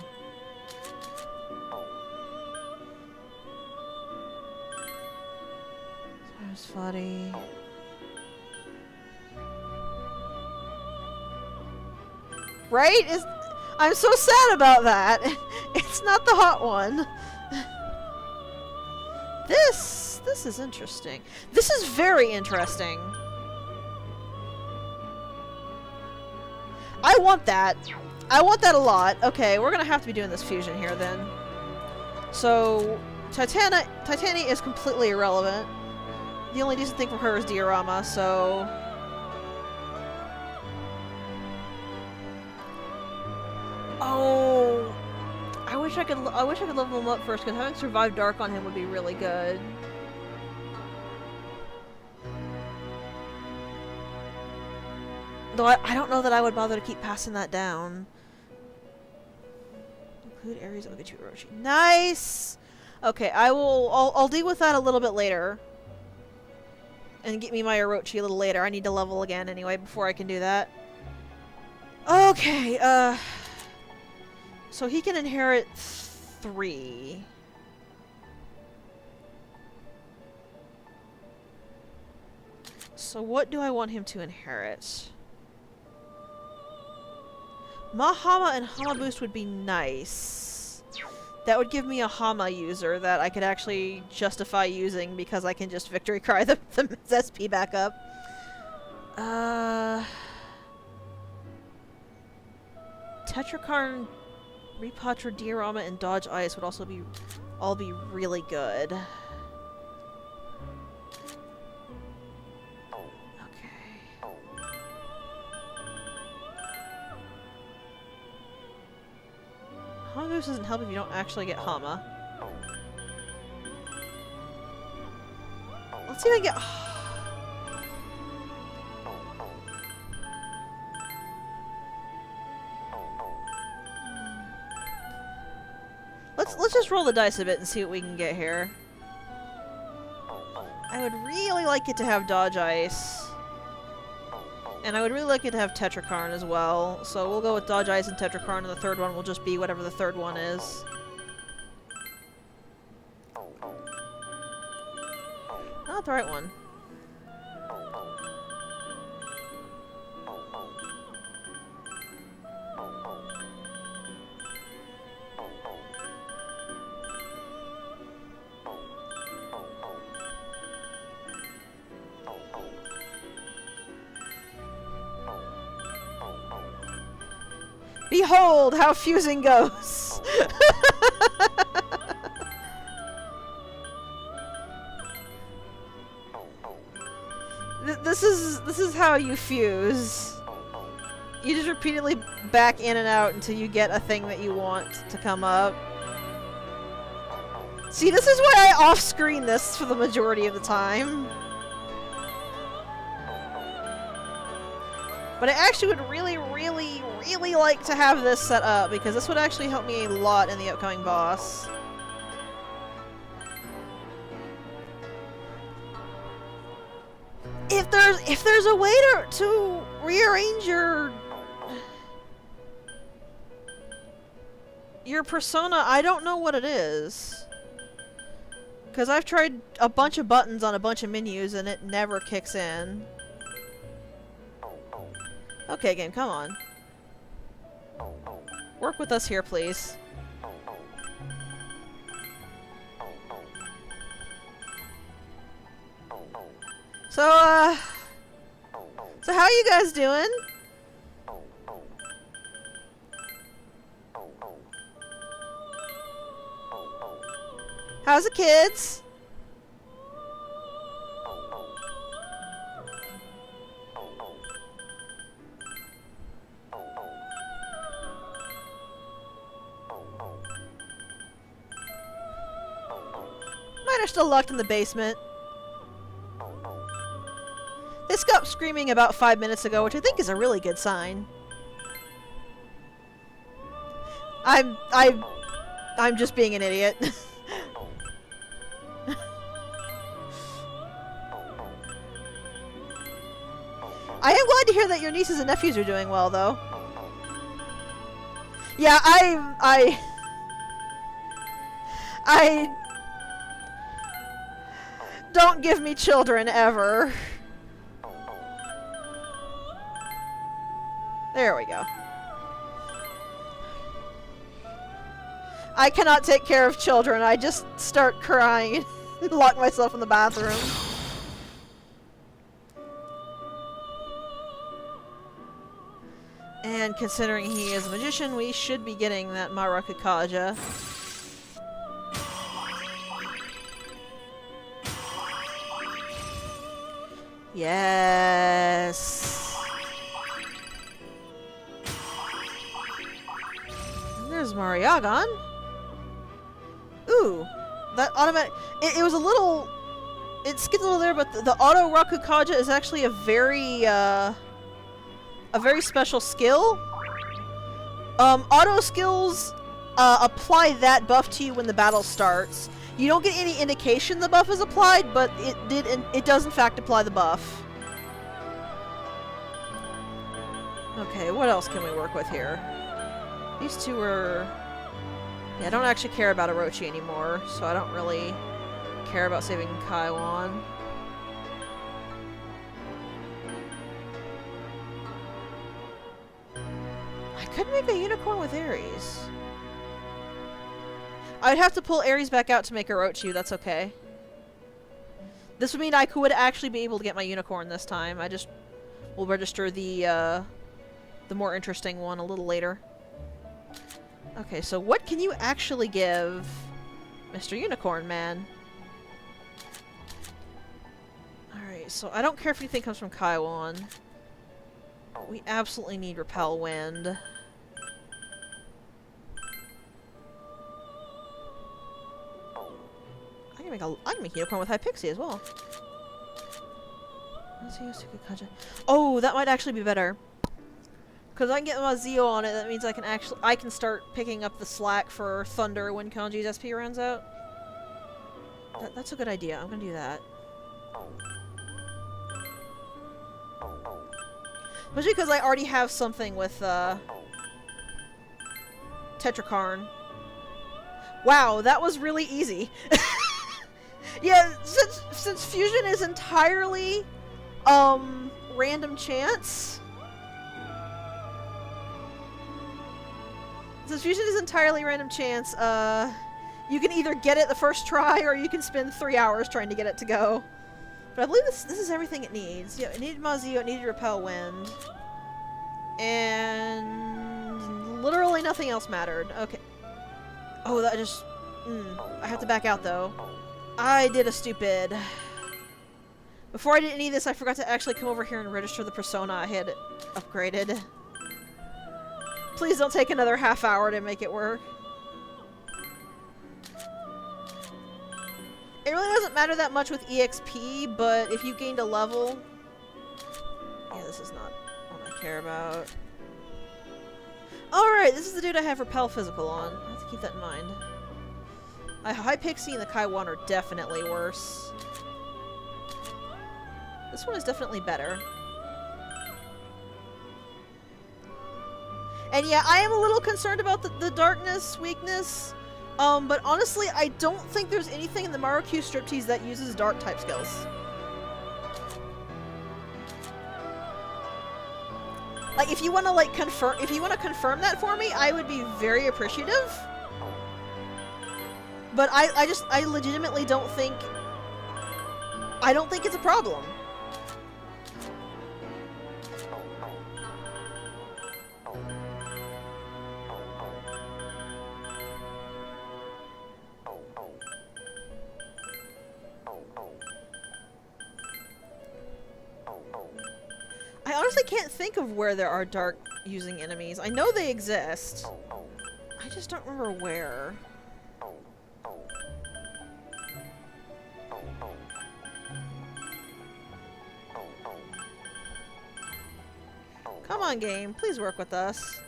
Saraswati. Right? I'm so sad about that. It's not the hot one. This is interesting. This is very interesting. I want that. I want that a lot. Okay, we're gonna have to be doing this fusion here then. So, Titania is completely irrelevant. The only decent thing for her is Diorama, so... Oh, I wish I could level him up first, because having Survive Dark on him would be really good. Though I don't know that I would bother to keep passing that down. Include areas of Ogechi Orochi. Nice! Okay, I'll deal with that a little bit later. And get me my Orochi a little later. I need to level again anyway before I can do that. Okay, so he can inherit 3. So what do I want him to inherit? Mahama and Hama Boost would be nice. That would give me a Hama user that I could actually justify using because I can just Victory Cry the SP back up. Tetrakarn, Repatra, Diorama, and Dodge Ice would also all be really good. Hama Boost doesn't help if you don't actually get Hama. Let's see if I get... Let's just roll the dice a bit and see what we can get here. I would really like it to have Dodge Ice. And I would really like it to have Tetrakarn as well. So we'll go with Dodge Ice and Tetrakarn, and the third one will just be whatever the third one is. Not the right one. Behold how fusing goes! This is how you fuse. You just repeatedly back in and out until you get a thing that you want to come up. See, this is why I off-screen this for the majority of the time. But I actually would really, really, really like to have this set up, because this would actually help me a lot in the upcoming boss. If there's a way to rearrange your persona, I don't know what it is. Because I've tried a bunch of buttons on a bunch of menus and it never kicks in. Okay, game, come on. Work with us here, please. So how you guys doing? How's the kids? Mine are still locked in the basement. They stopped screaming about 5 minutes ago, which I think is a really good sign. I'm just being an idiot. I am glad to hear that your nieces and nephews are doing well, though. Yeah, I don't give me children ever. There we go. I cannot take care of children. I just start crying and lock myself in the bathroom. And considering he is a magician, we should be getting that Marakakaja. Yes. And there's Mariagon. Ooh, that automatic. It was a little. It skipped a little there, but the auto Rakukaja is actually a very special skill. Auto skills apply that buff to you when the battle starts. You don't get any indication the buff is applied, but it does in fact apply the buff. Okay, what else can we work with here? These two are... Yeah, I don't actually care about Orochi anymore, so I don't really care about saving Kaiwan. I could make a unicorn with Ares. I'd have to pull Ares back out to make Orochi, that's okay. This would mean I could actually be able to get my unicorn this time. I just will register the more interesting one a little later. Okay, so what can you actually give Mr. Unicorn Man? Alright, so I don't care if anything comes from Kaiwan. We absolutely need Repel Wind. I can make a unicorn with Hypixie as well. Oh, that might actually be better. Because I can get my Zeo on it, that means I can start picking up the slack for Thunder when Kanji's SP runs out. That's a good idea. I'm gonna do that. Especially because I already have something with Tetrakarn. Wow, that was really easy. Yeah, since fusion is entirely random chance. Since fusion is entirely random chance, you can either get it the first try or you can spend 3 hours trying to get it to go. But I believe this is everything it needs. Yeah, it needed Mazio, it needed Repel Wind. And literally nothing else mattered. Okay. Oh, that just... I have to back out though. I did a stupid... Before I did any of this, I forgot to actually come over here and register the persona I had upgraded. Please don't take another half hour to make it work. It really doesn't matter that much with EXP, but if you gained a level... Yeah, this is not what I care about. Alright, this is the dude I have Repel Physical on. I have to keep that in mind. High Pixie and the Kaiwan are definitely worse. This one is definitely better. And yeah, I am a little concerned about the darkness weakness. But honestly, I don't think there's anything in the Marukyou Striptease that uses dark type skills. Like, if you want to like confirm that for me, I would be very appreciative. But I legitimately don't think it's a problem. I honestly can't think of where there are dark using enemies. I know they exist. I just don't remember where. Come on, game. Please work with us.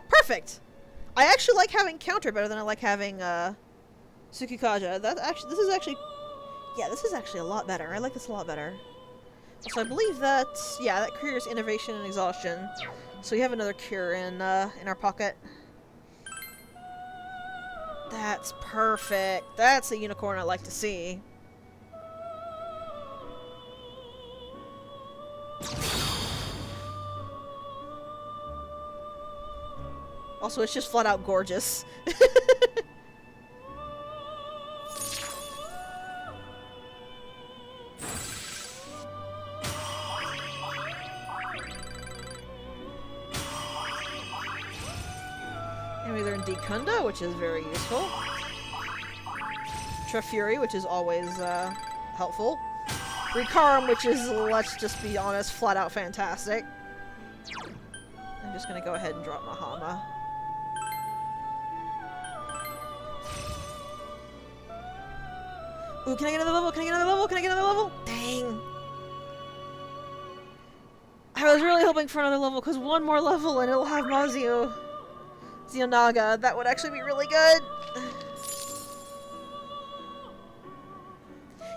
Perfect! I actually like having counter better than I like having, Tsukikaja. This is actually a lot better. I like this a lot better. So I believe that, yeah, that cures innovation and exhaustion. So we have another cure in our pocket. That's perfect. That's a unicorn I like to see. Also, it's just flat out gorgeous. And we learn Dekunda, which is very useful. Trefuri, which is always helpful. Rikarum, which is, let's just be honest, flat out fantastic. I'm just gonna go ahead and drop Mahama. Ooh, can I get another level? Can I get another level? Can I get another level? Dang. I was really hoping for another level, because one more level and it'll have Mazio. Xionaga. That would actually be really good.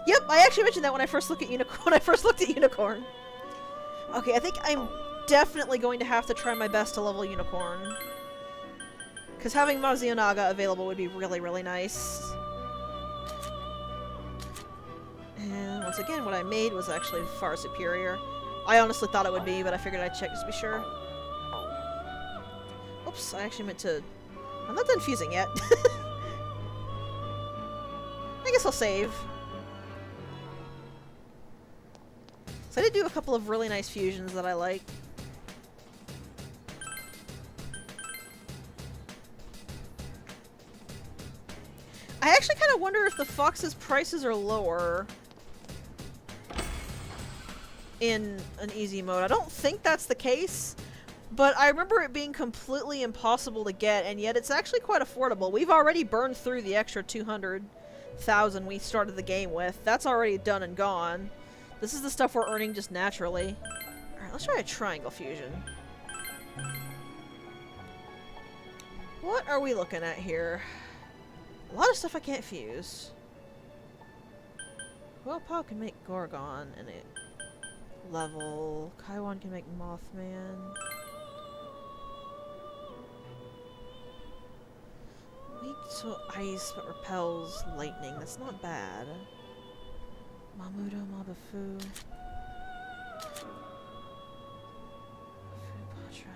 Yep, I actually mentioned that when I first looked at Unicorn. Okay, I think I'm definitely going to have to try my best to level Unicorn. Because having Mazionaga available would be really, really nice. And once again, what I made was actually far superior. I honestly thought it would be, but I figured I'd check just to be sure. Oops, I actually meant to... I'm not done fusing yet. I guess I'll save. So I did do a couple of really nice fusions that I like. I actually kind of wonder if the Fox's prices are lower in an easy mode. I don't think that's the case, but I remember it being completely impossible to get, and yet it's actually quite affordable. We've already burned through the extra 200,000 we started the game with. That's already done and gone. This is the stuff we're earning just naturally. Alright, let's try a triangle fusion. What are we looking at here? A lot of stuff I can't fuse. Well, Pao can make Gorgon and it level. Kaiwan can make Mothman. Weak to ice but repels lightning. That's not bad. Mamudo Mabafu. Fupatra.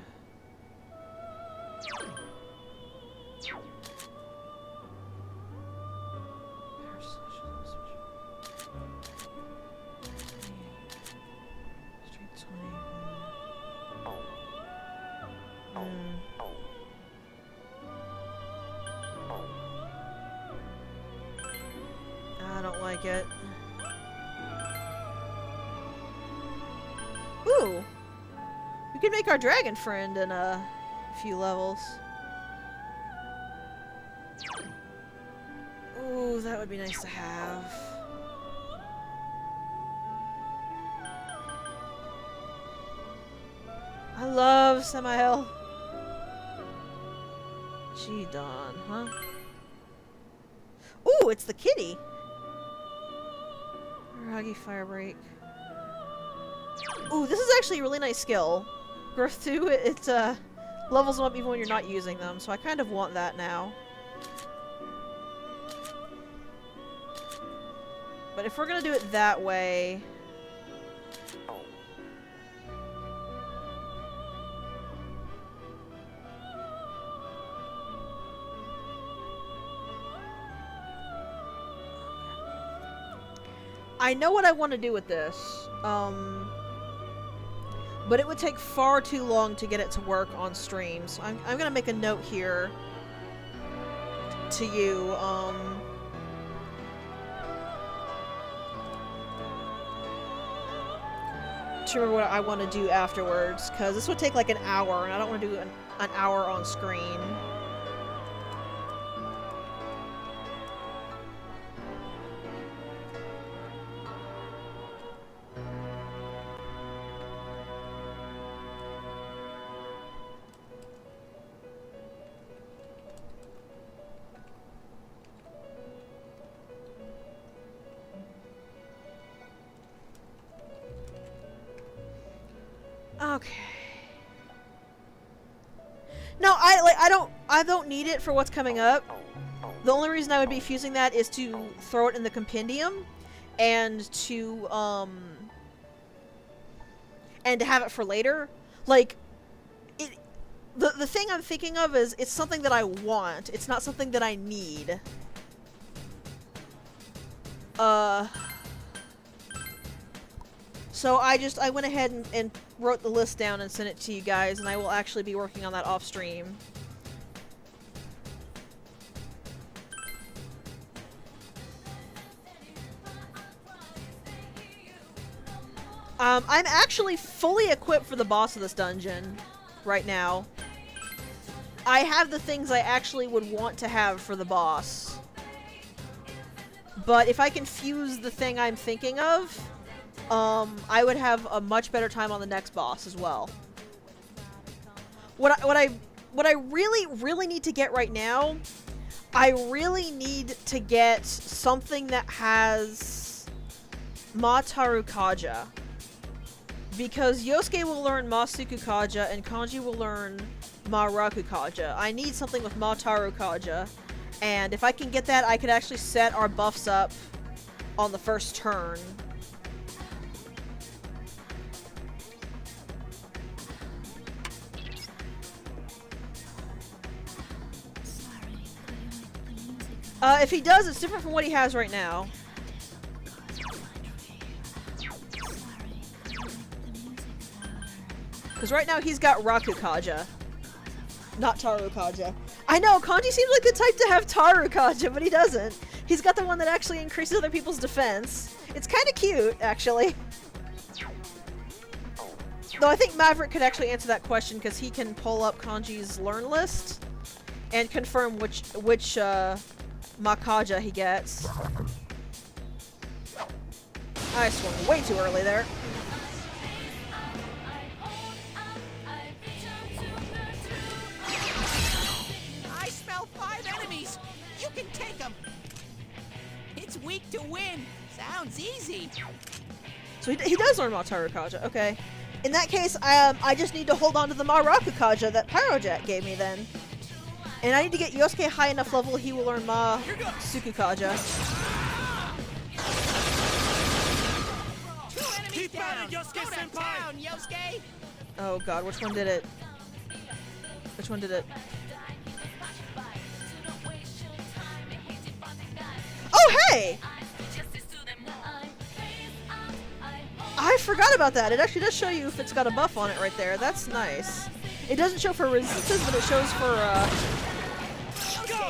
I don't like it. Ooh! We could make our dragon friend in a few levels. Ooh, Ooh, that would be nice to have. I love Samael. G-Don, huh? Ooh, it's the kitty! Ragi Firebreak. Ooh, this is actually a really nice skill. Growth 2, it levels them up even when you're not using them, so I kind of want that now. But if we're gonna do it that way... I know what I want to do with this, but it would take far too long to get it to work on stream, so I'm gonna make a note here to you, to remember what I want to do afterwards, because this would take like an hour, and I don't want to do an hour on screen. Okay. No, I don't need it for what's coming up. The only reason I would be fusing that is to throw it in the compendium and to have it for later. Like the thing I'm thinking of is it's something that I want. It's not something that I need. So I went ahead and wrote the list down and sent it to you guys, and I will actually be working on that off stream. I'm actually fully equipped for the boss of this dungeon right now. I have the things I actually would want to have for the boss. But if I can fuse the thing I'm thinking of, I would have a much better time on the next boss as well. What I really need to get right now, I really need to get something that has Mataru Kaja. Because Yosuke will learn Masuku Kaja and Kanji will learn Maraku Kaja. I need something with Mataru Kaja. And if I can get that, I could actually set our buffs up on the first turn. If he does, it's different from what he has right now. Because right now he's got Raku Kaja. Not Taru Kaja. I know, Kanji seems like the type to have Taru Kaja, but he doesn't. He's got the one that actually increases other people's defense. It's kind of cute, actually. Though I think Maverick could actually answer that question because he can pull up Kanji's learn list and confirm which Makaja he gets. I swung way too early there. I smell 5 enemies. You can take them. It's weak to win. Sounds easy. So he does learn Mataru Kaja. Okay. In that case, I just need to hold on to the Maraku Kaja that Pyrojet gave me then. And I need to get Yosuke high enough level he will learn Masuku Kaja. 2 enemies Keep down. at it, Yosuke Go to senpai. town, Yosuke. Oh god, which one did it? Which one did it? Oh hey! I forgot about that. It actually does show you if it's got a buff on it right there. That's nice. It doesn't show for resistances, but it shows for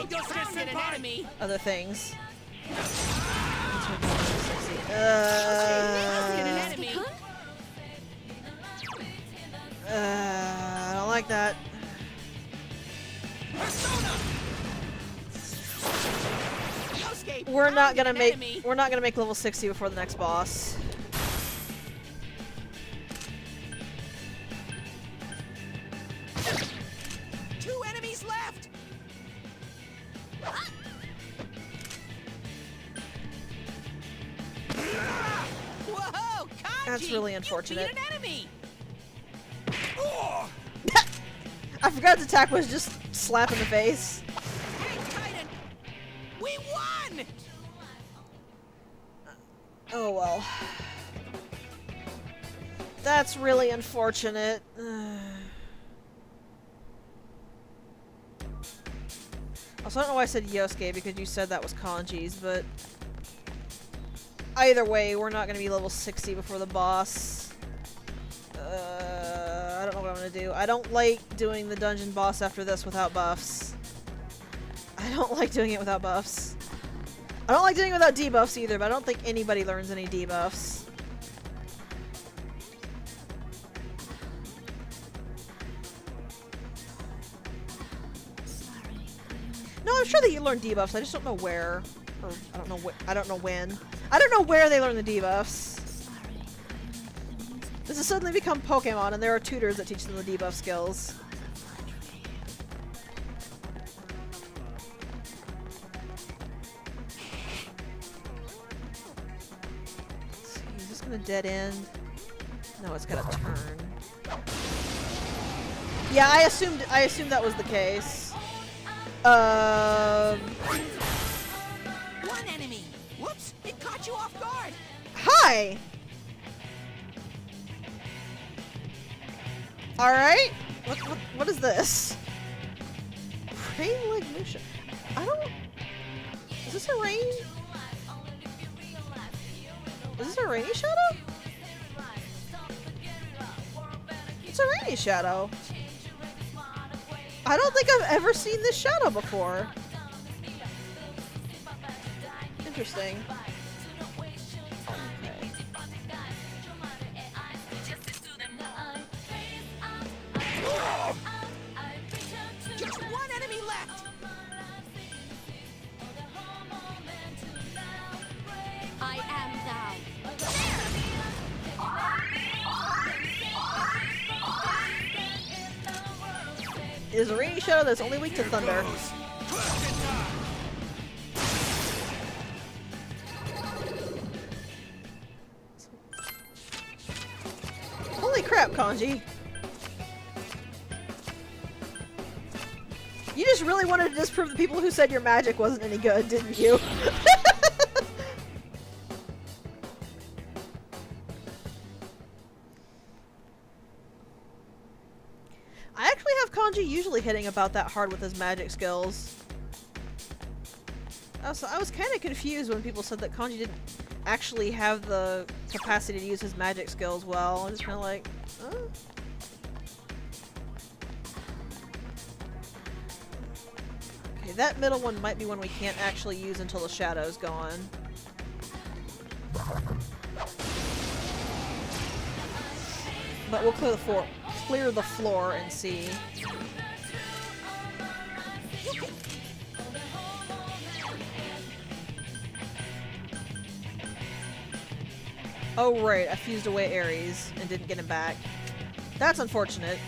Yosuke founded an enemy. other things. Founded an enemy. I don't like that. Yosuke We're not gonna an make enemy. we're not gonna make level 60 before the next boss. Two enemies left. Whoa, Kanji! That's really unfortunate. You beat an enemy. I forgot the attack was just slap in the face. Hey, Titan! We won! Oh well. That's really unfortunate. Also, I don't know why I said Yosuke, because you said that was kanji's, but either way, we're not going to be level 60 before the boss. I don't know what I'm going to do. I don't like doing the dungeon boss after this without buffs. I don't like doing it without buffs. I don't like doing it without debuffs either, but I don't think anybody learns any debuffs. No, I'm sure that you learn debuffs. I just don't know where, or I don't know I don't know when. I don't know where they learn the debuffs. This has suddenly become Pokemon, and there are tutors that teach them the debuff skills. Let's see, is this gonna dead end? No, it's gotta turn. Yeah, I assumed that was the case. One enemy. Whoops! It caught you off guard. Hi! Alright? What is this? Rain like Musha. I don't... Is this a rain? Is this a rainy shadow? It's a rainy shadow. I don't think I've ever seen this shadow before. Interesting. Okay. Just one enemy left. I am thou. It is a rainy shadow that's only weak to thunder. Holy crap, Kanji. You just really wanted to disprove the people who said your magic wasn't any good, didn't you? I actually have Kanji usually hitting about that hard with his magic skills. I was kind of confused when people said that Kanji didn't actually have the capacity to use his magic skills well. I'm just kind of like, oh. Okay, that middle one might be one we can't actually use until the shadow's gone. But we'll clear the floor and see. Oh right, I fused away Ares and didn't get him back. That's unfortunate.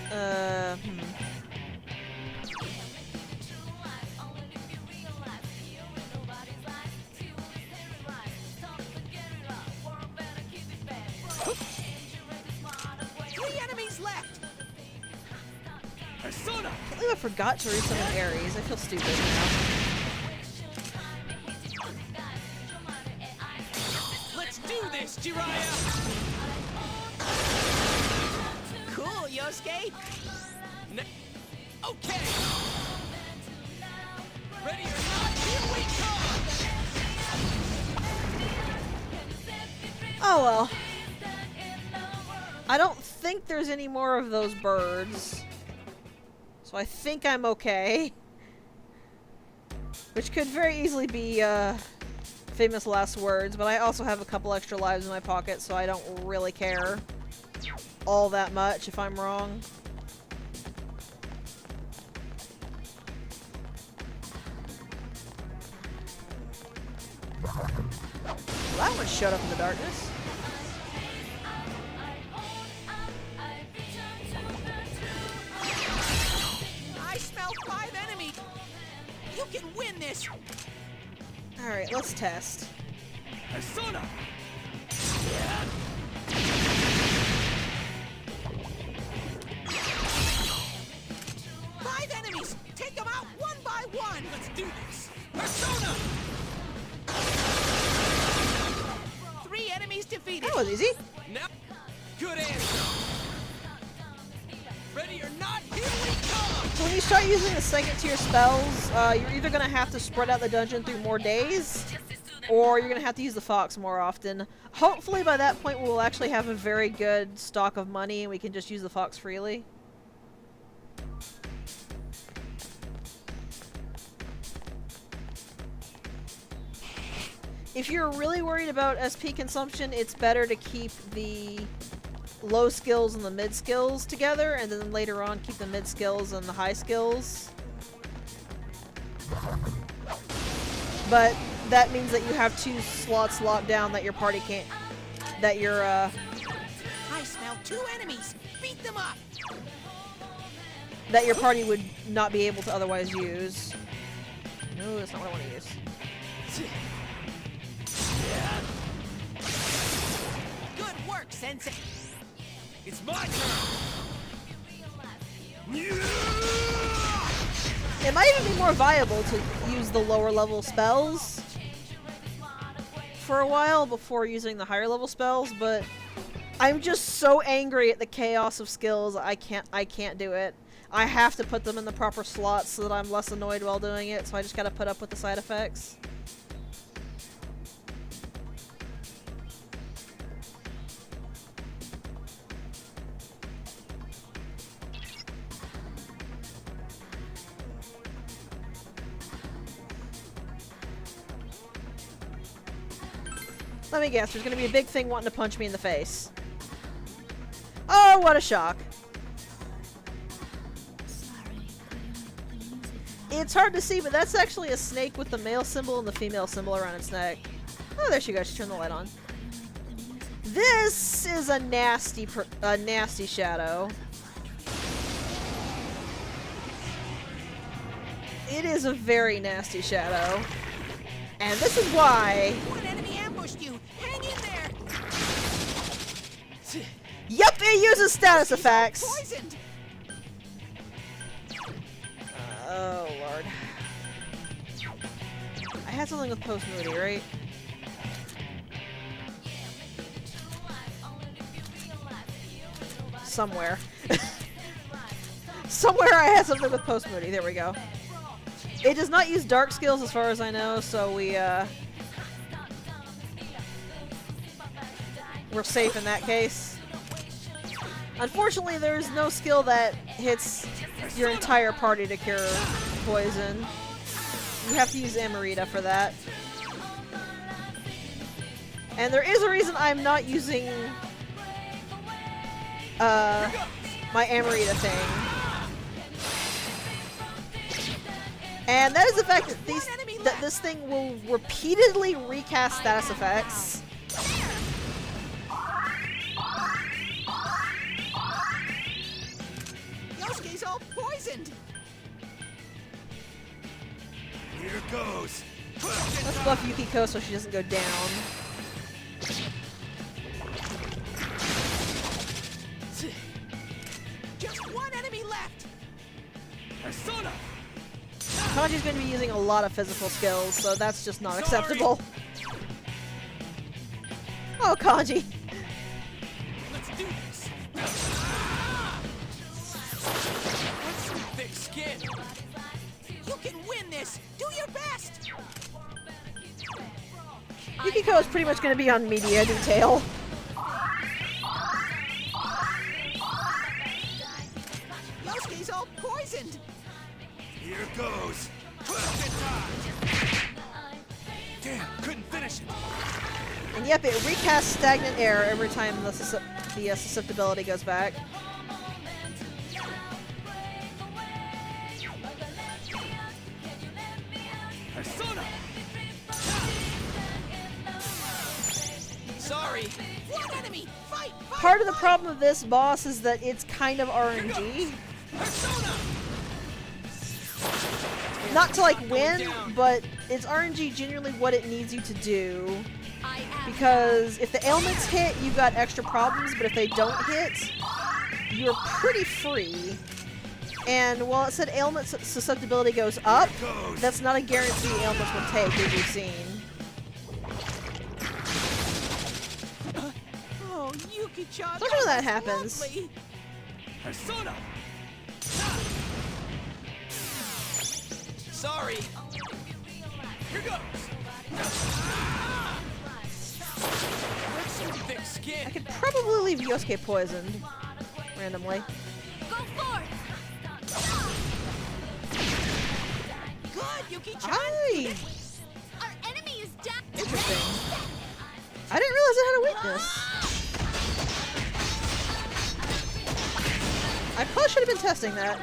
Three enemies left. Persona! I can't believe I forgot to resummon Ares. I feel stupid now. Let's do this, Jiraiya! Cool, Yosuke. Okay! Ready or not, here we come! Oh well. I don't think there's any more of those birds. So I think I'm okay. Which could very easily be, famous last words, but I also have a couple extra lives in my pocket, so I don't really care all that much if I'm wrong. That one showed up in the darkness. I smell 5 enemies. You can win this. Alright, let's test. Persona! 5 enemies. Take them out one by one. Let's do this! Persona! 3 enemies defeated. That was easy. Now, good answer! Ready or not, here we come! So when you start using the second tier spells, you're either going to have to spread out the dungeon through more days, or you're going to have to use the fox more often. Hopefully by that point we'll actually have a very good stock of money and we can just use the fox freely. If you're really worried about SP consumption, it's better to keep the low skills and the mid skills together, and then later on keep the mid skills and the high skills. But that means that you have 2 slots locked down that your party can't, that your I smell 2 enemies. Beat them up. that your party would not be able to otherwise use. No, that's not what I want to use. Good work, Sensei. It's my turn! It might even be more viable to use the lower level spells for a while before using the higher level spells, but I'm just so angry at the chaos of skills. I can't do it. I have to put them in the proper slots so that I'm less annoyed while doing it, so I just gotta put up with the side effects. Let me guess, there's gonna be a big thing wanting to punch me in the face. Oh, what a shock. It's hard to see, but that's actually a snake with the male symbol and the female symbol around its neck. Oh, there she goes. She turned the light on. This is a nasty shadow. It is a very nasty shadow. And this is why... One enemy ambushed you. Hang in there. Yep, it uses status effects. Poisoned. Oh, Lord. I had something with post-moody, right? Somewhere. Somewhere I had something with post-moody. There we go. It does not use dark skills as far as I know, so we're safe in that case. Unfortunately, there's no skill that hits your entire party to cure poison. You have to use Amarita for that. And there is a reason I'm not using my Amarita thing. And that is the fact that this thing will repeatedly recast status effects. Yosuke's all poisoned. Here goes! Let's buff Yukiko so she doesn't go down. Just 1 enemy left. Persona! Kanji's going to be using a lot of physical skills, so that's just not acceptable. Oh, Kanji! Let's do this! What's some thick skin? You can win this. Do your best. Yukiko is pretty much going to be on media detail. Yosuke's all poisoned. Here goes! Damn, couldn't finish it! And yep, it recasts stagnant air every time the susceptibility goes back. Persona! Sorry. One enemy. Fight. Part of the problem of this boss is that it's kind of RNG. Persona! Not to like win, but it's RNG genuinely what it needs you to do. I am. Because if the ailments hit, you've got extra problems, but if they don't hit, you're pretty free. And while it said ailment susceptibility goes up, that's not a guarantee ailments will take, as you've seen. Oh, Yuki-chan. So when that happens. Lovely. Persona! Sorry. Here goes. That's some thick I skin. could probably leave Yosuke poisoned randomly. Go forth. Good, Yuki-chan. Aye! Our enemy is down. Interesting. I didn't realize I had a weakness. I probably should have been testing that.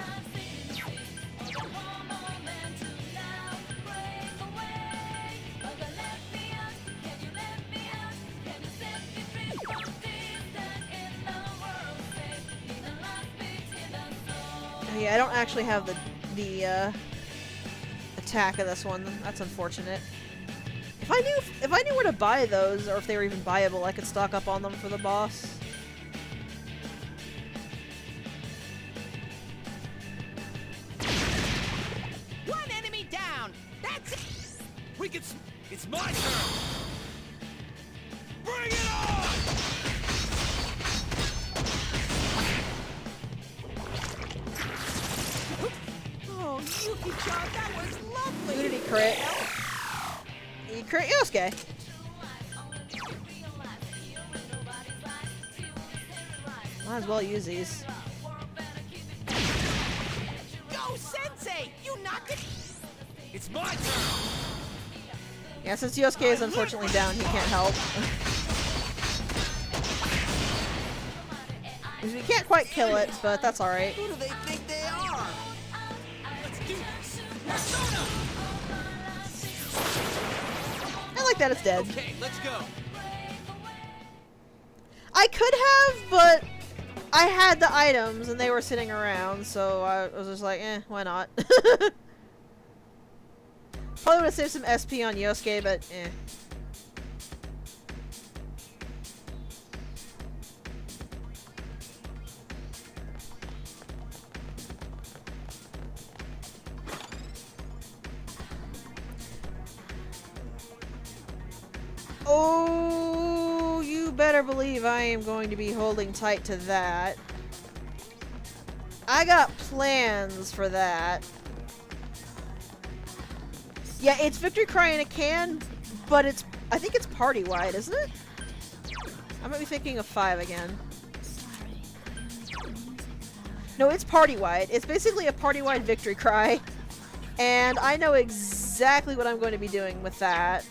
Yeah, I don't actually have the attack of this one. That's unfortunate. If I knew where to buy those, or if they were even buyable, I could stock up on them for the boss. One enemy down. That's it. We can. It's my turn. Bring it on! Oh, Yuki-chan, that was lovely. Who did he crit? He crit Yosuke. Might as well use these. Go, Sensei. You knocked it. It's my turn. Yeah, since Yosuke is unfortunately down, he can't help. We can't quite kill it, but that's alright. Who do they think they are? Let's do this. Persona! I like that it's dead. Okay, let's go. I could have, but I had the items and they were sitting around, so I was just like, eh, why not? Probably would have saved some SP on Yosuke, but eh. Oh, you better believe I am going to be holding tight to that. I got plans for that. Yeah, it's Victory Cry in a can, but I think it's party-wide, isn't it? I might be thinking of 5 again. No, it's party-wide. It's basically a party-wide Victory Cry. And I know exactly what I'm going to be doing with that.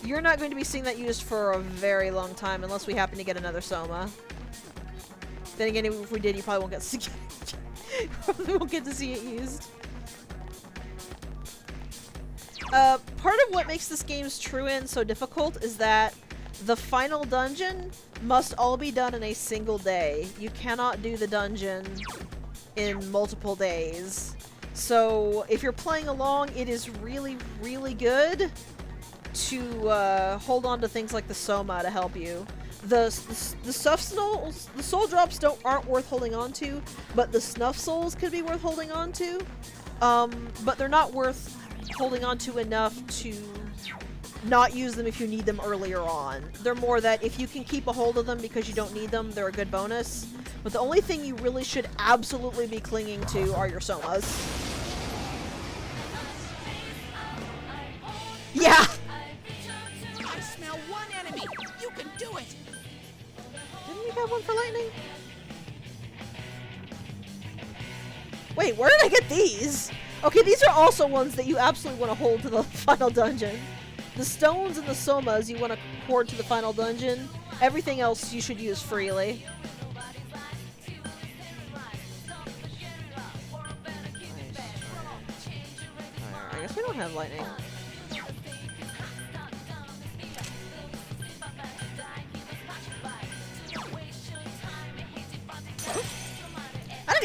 You're not going to be seeing that used for a very long time unless we happen to get another Soma. Then again, if we did, you probably won't get to see probably won't get to see it used. Part of what makes this game's true end so difficult is that the final dungeon must all be done in a single day. You cannot do the dungeon in multiple days. So if you're playing along, it is really, really good to hold on to things like the Soma to help you. The soul drops aren't worth holding on to, but the snuff souls could be worth holding on to. But they're not worth holding on to enough to not use them if you need them earlier on. They're more that if you can keep a hold of them because you don't need them, they're a good bonus. But the only thing you really should absolutely be clinging to are your Somas. Yeah! I smell one enemy. You can do it. Didn't we have one for lightning? Wait, where did I get these? Okay, these are also ones that you absolutely want to hold to the final dungeon. The stones and the Somas you want to hoard to the final dungeon. Everything else you should use freely. I guess we don't have lightning.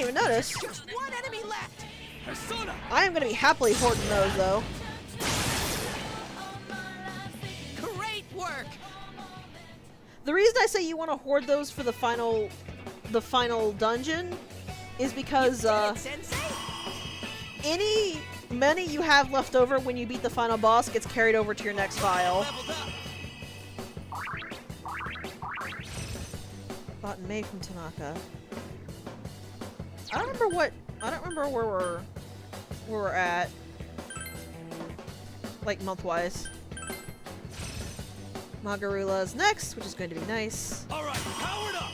didn't even notice. Just one enemy left. Persona! I am gonna be happily hoarding those though. Great work. The reason I say you want to hoard those for the final dungeon is because Did it, Sensei? any money you have left over when you beat the final boss gets carried over to your next file. Leveled up! Bought in May from Tanaka. I don't remember where we're at. Like month-wise. Magarula's next, which is going to be nice. Alright, powered up!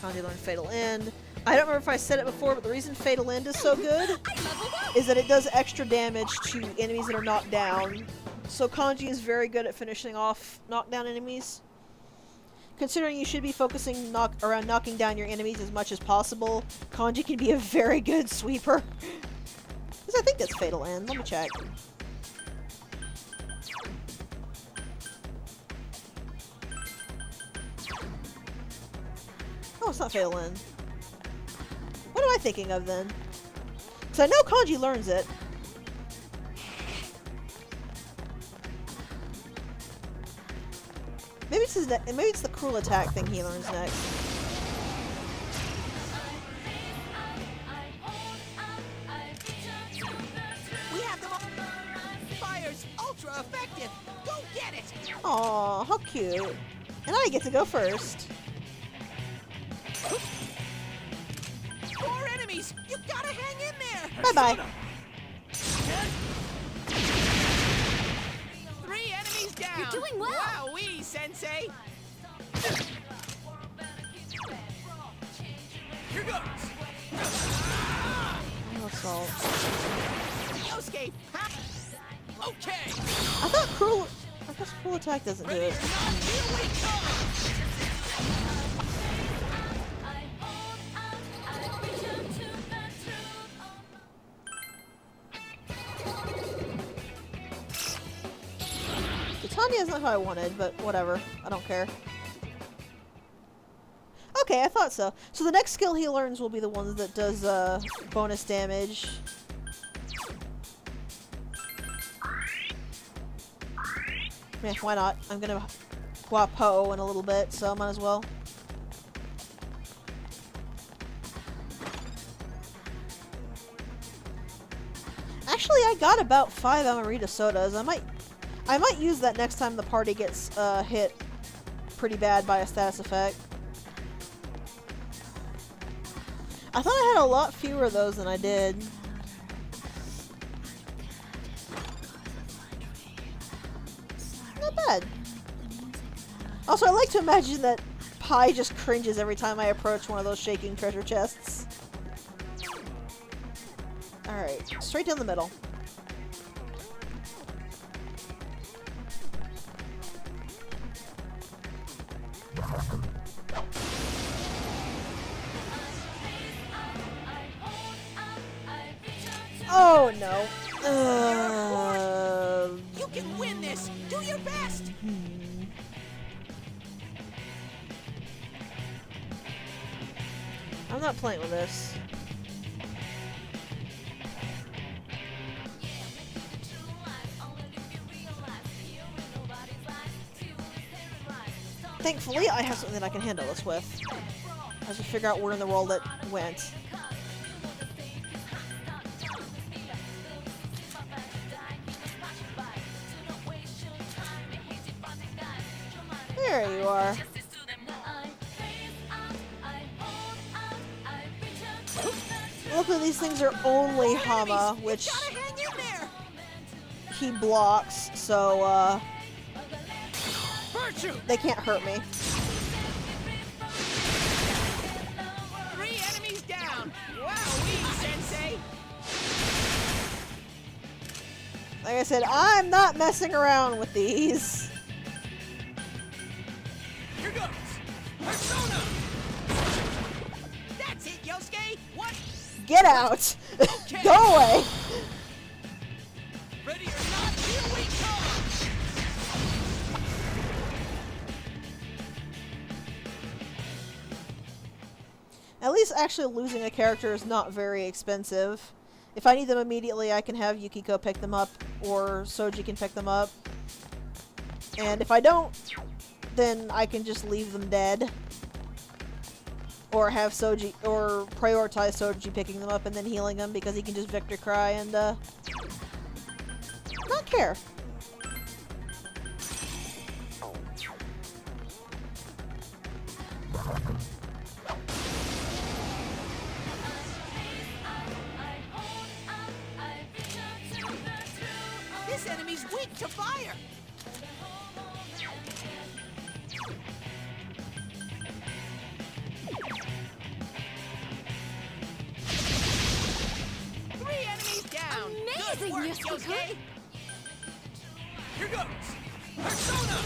Kanji learned Fatal End. I don't remember if I said it before, but the reason Fatal End is so good is that it does extra damage to enemies that are knocked down. So Kanji is very good at finishing off knockdown enemies. Considering you should be focusing around knocking down your enemies as much as possible, Kanji can be a very good sweeper. Because I think that's Fatal End. Let me check. Oh, it's not Fatal End. What am I thinking of then? Because I know Kanji learns it. Maybe it's maybe it's the cruel attack thing he learns next. We have them all. Fire's ultra effective. Go get it. Aw, how cute. And I get to go first. 4 enemies. You gotta hang in there. Bye-bye. Persona! 3 enemies down. You're doing well. Wowee, Sensei. Here goes! No assault. Yosuke, ha! Okay! I guess cruel attack doesn't do Ready or it. not, here we come. Titania is not how I wanted, but whatever. I don't care. Okay, I thought so. So the next skill he learns will be the one that does bonus damage. Yeah, why not? I'm gonna guapo in a little bit, so I might as well. Actually, I got about 5 Amarita sodas. I might use that next time the party gets hit pretty bad by a status effect. I thought I had a lot fewer of those than I did. Not bad. Also, I like to imagine that Pi just cringes every time I approach one of those shaking treasure chests. Alright, straight down the middle. Oh no. You can win this. Do your best. I'm not playing with this. Thankfully, I have something that I can handle this with. I have to figure out where in the world it went. There you are. Luckily, these things are only Hama, which Gotta hang in there. he blocks, so Virtue! they can't hurt me. 3 enemies down. Wowee, Sensei. Like I said, I'm not messing around with these. Here goes! Persona! That's it, Yosuke. What? Get out! Go away! Ready or not, here we come! At least actually losing a character is not very expensive. If I need them immediately, I can have Yukiko pick them up, or Soji can pick them up. And if I don't, then I can just leave them dead. Or have Soji, or prioritize Soji picking them up and then healing them, because he can just Victor Cry and, not care. This enemy's weak to fire. Three enemies down. Amazing, Good work, Yosuke. Yosuke. Here goes. Persona.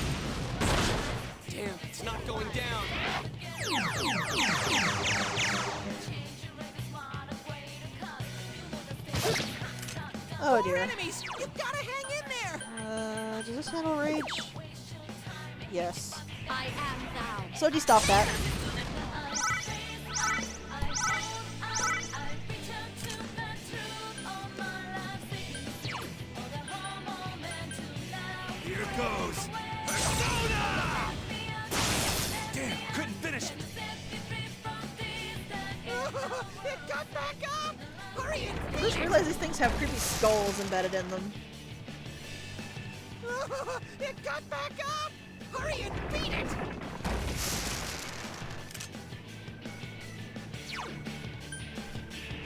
Damn, it's not going down. Oh Four dear. enemies. You gotta hang in there. Does this handle rage? Yes. I am thou. Soji, stop that. Here goes. Persona. Damn, couldn't finish it. It got back up. Hurry and I just realized these things have creepy skulls embedded in them. It got back up. Hurry and beat it.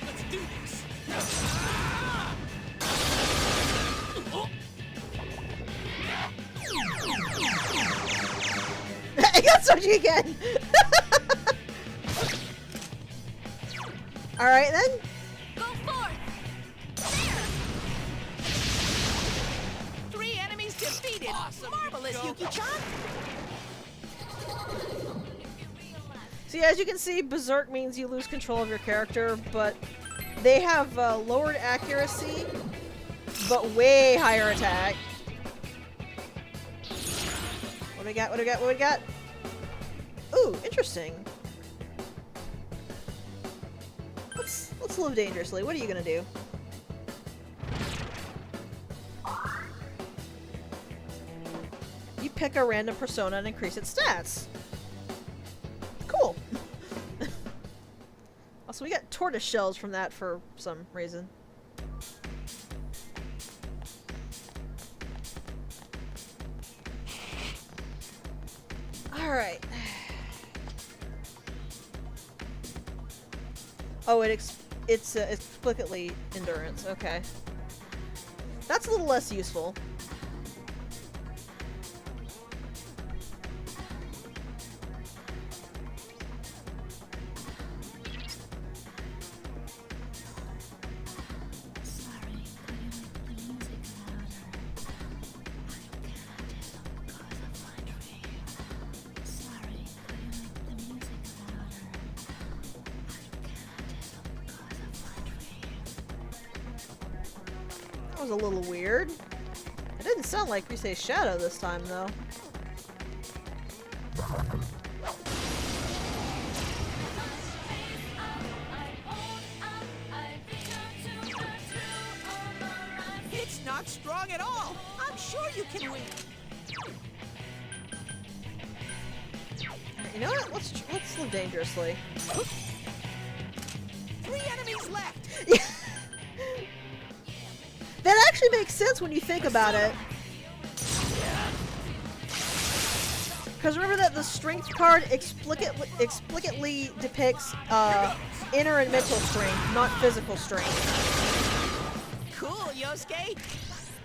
Let's do this. I got Soji again! Alright then. Go forth. Three enemies defeated. Awesome, Marvelous, Yukiko. Yuki-chan. See, as you can see, Berserk means you lose control of your character, but they have lowered accuracy, but way higher attack. What do we got? What do we got? What do we got? Ooh, interesting. Let's live dangerously. What are you gonna do? You pick a random persona and increase its stats. Cool. Also, we got tortoise shells from that for some reason. Alright. Oh, it's explicitly endurance. Okay. That's a little less useful. That was a little weird. It didn't sound like Rise's shadow this time, though. It's not strong at all. I'm sure you can win. You know what? Let's live dangerously. Three enemies left. That actually makes sense when you think about it. Because remember that the strength card explicitly depicts inner and mental strength, not physical strength. Cool, Yosuke.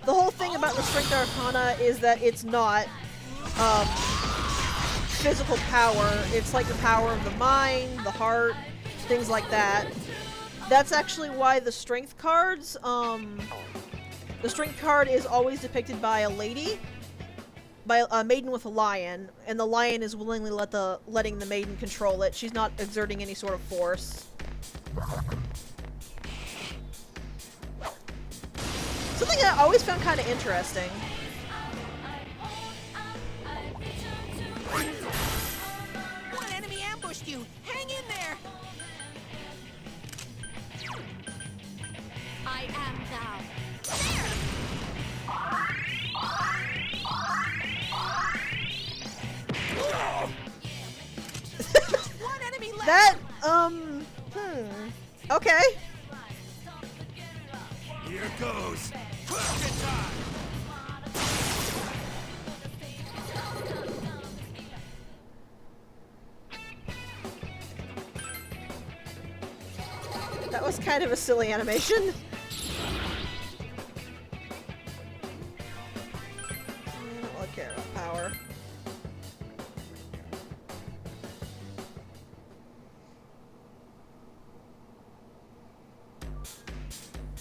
The whole thing about the strength arcana is that it's not physical power. It's like the power of the mind, the heart, things like that. That's actually why the strength cards, the strength card is always depicted by a lady, by a maiden with a lion, and the lion is willingly letting the maiden control it. She's not exerting any sort of force. Something I always found kind of interesting. One enemy ambushed you. Hang in there. That, okay. Here goes. Rocket time. That was kind of a silly animation. I don't really care about power.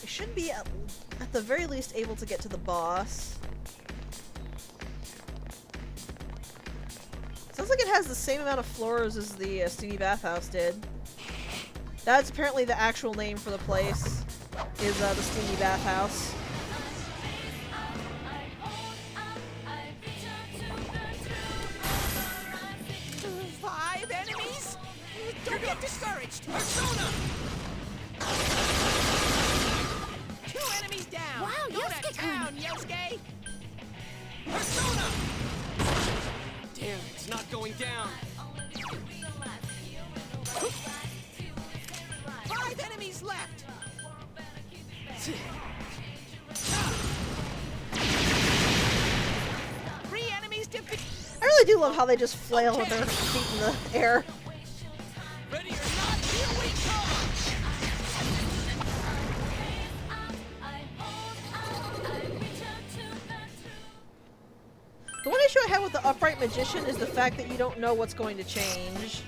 We should be at the very least able to get to the boss. Sounds like it has the same amount of floors as the steamy bathhouse did. That's apparently the actual name for the place, is the steamy bathhouse. Five enemies? Don't get discouraged. Persona. 2 enemies down. Wow, Go to Yosuke-kun. town, Yosuke. Persona. Damn, it's not going down. 5 enemies left. 3 enemies defeated. I really do love how they just flail with their feet in the air. Ready or not, here we come. The one issue I have with the upright magician is the fact that you don't know what's going to change.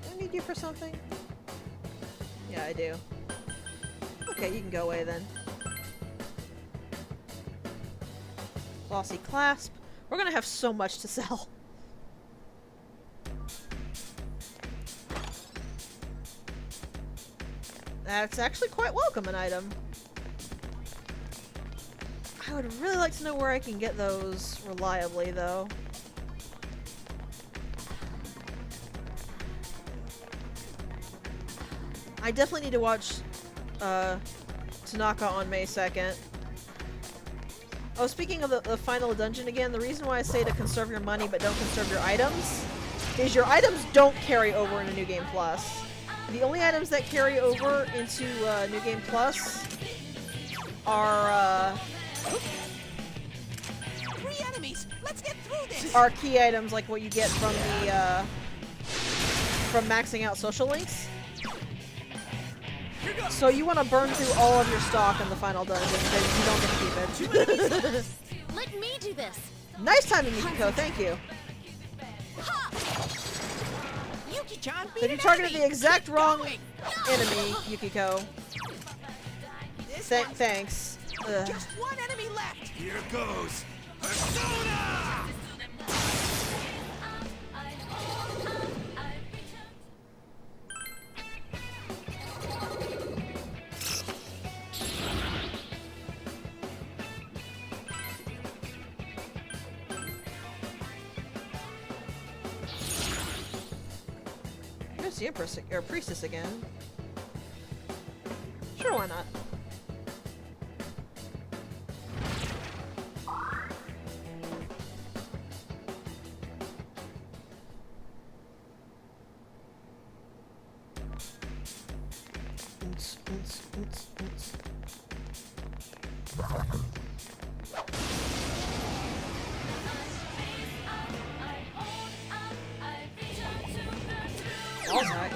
Do I need you for something? Yeah, I do. Okay, you can go away then. Glossy clasp. We're gonna have so much to sell. That's actually quite welcome, an item. I would really like to know where I can get those reliably, though. I definitely need to watch Tanaka on May 2nd. Oh, speaking of the final dungeon again, the reason why I say to conserve your money but don't conserve your items is your items don't carry over into New Game Plus. The only items that carry over into New Game Plus are 3 enemies. Let's get through this. are key items like what you get from the from maxing out social links. So you want to burn through all of your stock in the final dungeon because you don't get to keep it. Let me do this. Nice timing, Yukiko. Thank you. Yuki-chan beat But you an targeted enemy. the exact Keep wrong going. enemy, Yukiko. This one's- Thanks. Ugh. Just 1 enemy left. Here goes. Persona. There's the Empress or Priestess again. Sure, why not? Alright.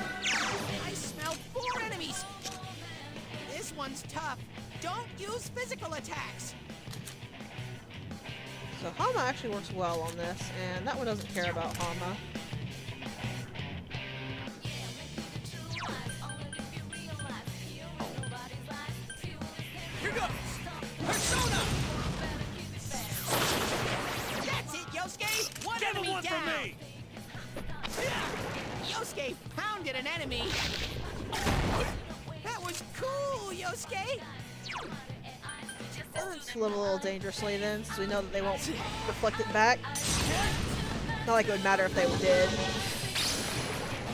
I smell 4 enemies. This one's tough. Don't use physical attacks. So Hama actually works well on this, and that one doesn't care about Hama. Here goes. Persona. That's it, Yosuke. 1 Give him enemy one down. for me. Yosuke pounded an enemy. That was cool, Yosuke. Let's live a little dangerously then, since we know that they won't reflect it back. Not like it would matter if they did.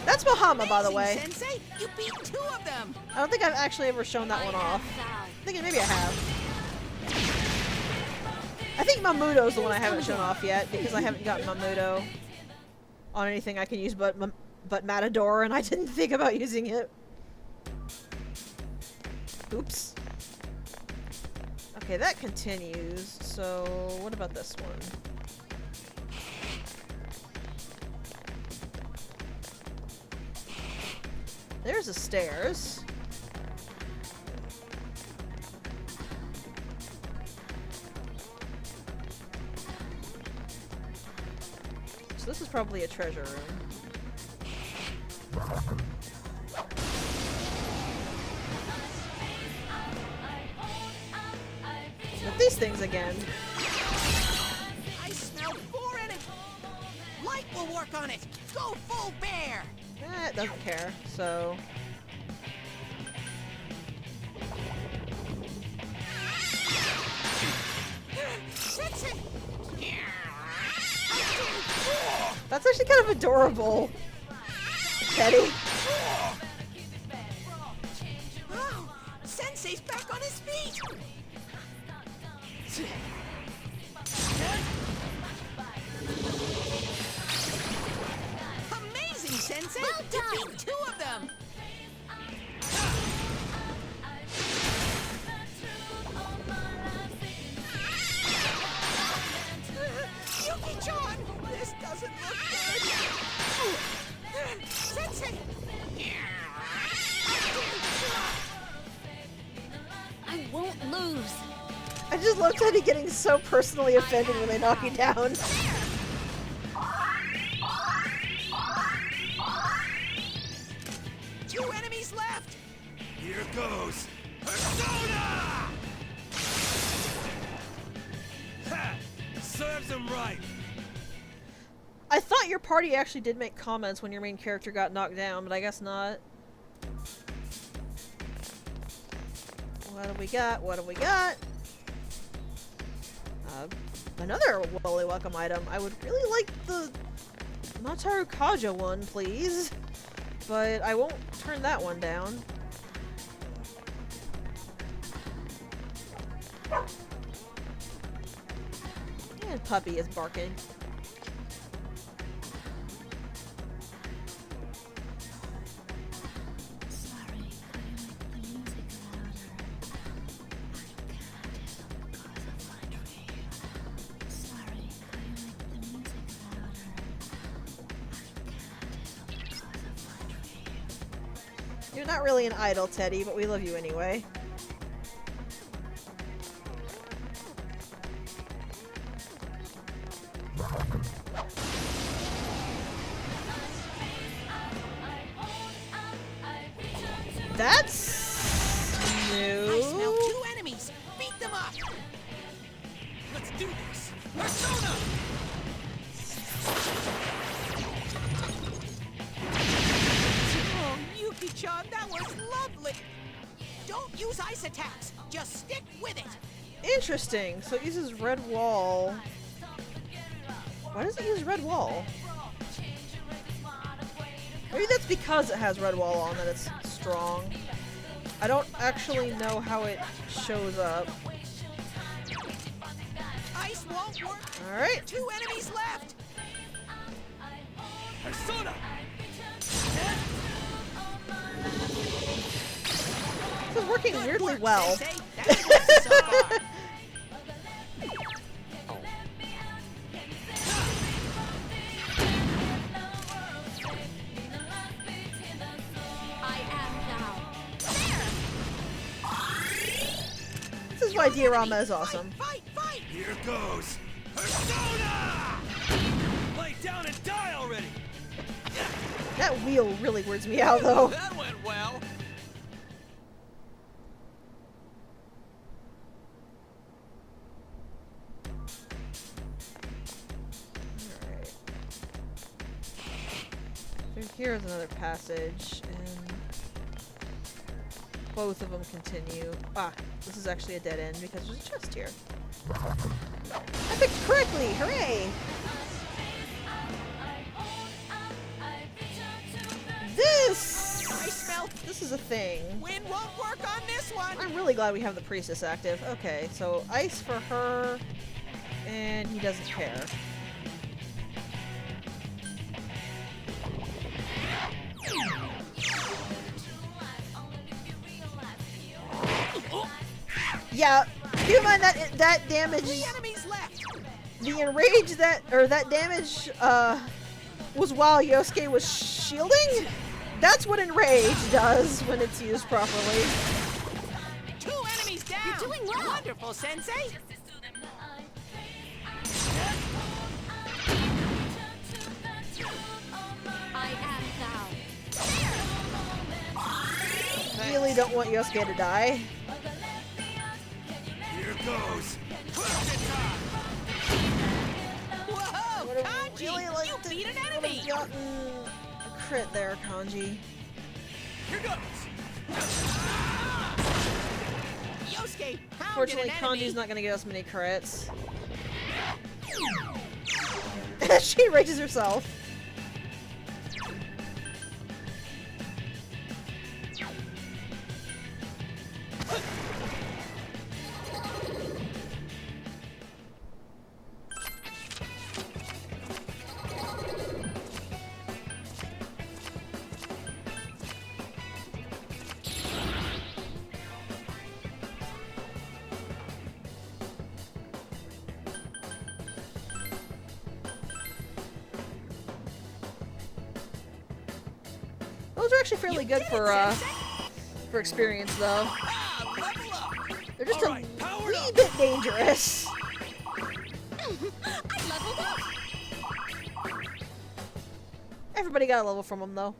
That's Bahama, by the way. Amazing, Tensei, you beat 2 of them. I don't think I've actually ever shown that one off. I'm thinking maybe I have. I think Mamuto's the one I haven't shown off yet, because I haven't gotten Mamuto on anything I can use but Matador, and I didn't think about using it. Oops. Okay, that continues, so what about this one? There's the stairs. So this is probably a treasure room. With these things again. I smell 4 enemies. Light will work on it. Go full bear. It doesn't care, so... Tensei. That's actually kind of adorable. Teddy. Oh, Sensei's back on his feet. Amazing, Sensei! Well You done. beat 2 of them! Yuki-chan! This doesn't look good! Sensei! I won't lose. I just love Teddy getting so personally offended when they knock you down. 2 enemies left! Here goes. Persona! Ha! Serves him right. I thought your party actually did make comments when your main character got knocked down, but I guess not. What do we got? What do we got? Another Wally Welcome item. I would really like the Mataru Kaja one, please. But I won't turn that one down. And Puppy is barking. You're not really an idol, Teddy, but we love you anyway. That's new. I smell 2 enemies! Beat them up! Let's do this. Persona! Oh, Yuki-chan, that was lovely! Don't use ice attacks! Just stick with it! Interesting. So it uses red wall. Why does it use red wall? Maybe that's because it has red wall on that it's strong. I don't actually know how it shows up. Ice won't work! Alright. 2 enemies left! Persona! This is working weirdly well. Sensei. That's impressive so far. I am now. This is why Diorama is awesome. Fight, fight! Here goes. Persona! Lay down and die already. That wheel really weirds me out, though. That went well. Alright. So here's another passage, and both of them continue. Ah, this is actually a dead end because there's a chest here. I picked correctly! Hooray! This is a thing. Wind won't work on this one! I'm really glad we have the priestess active. Okay, so ice for her. And he doesn't care. Yeah, keep in mind that damage, 3 enemies left. the enrage that damage was while Yosuke was shielding. That's what enrage does when it's used properly. 2 enemies down. You're doing well. Wonderful, Sensei. I am thou. Really don't want Yosuke to die. Here goes. Whoa, Would've Kanji, really liked you to- beat an would've enemy. gotten a crit there, Kanji. Here goes. Yosuke, pounded Fortunately, an enemy. Kanji's not gonna get us many crits. She rages herself. Those are actually fairly good for experience, though. Ah, level up. They're just All a right, power wee up. bit dangerous. I leveled up. Everybody got a level from them, though.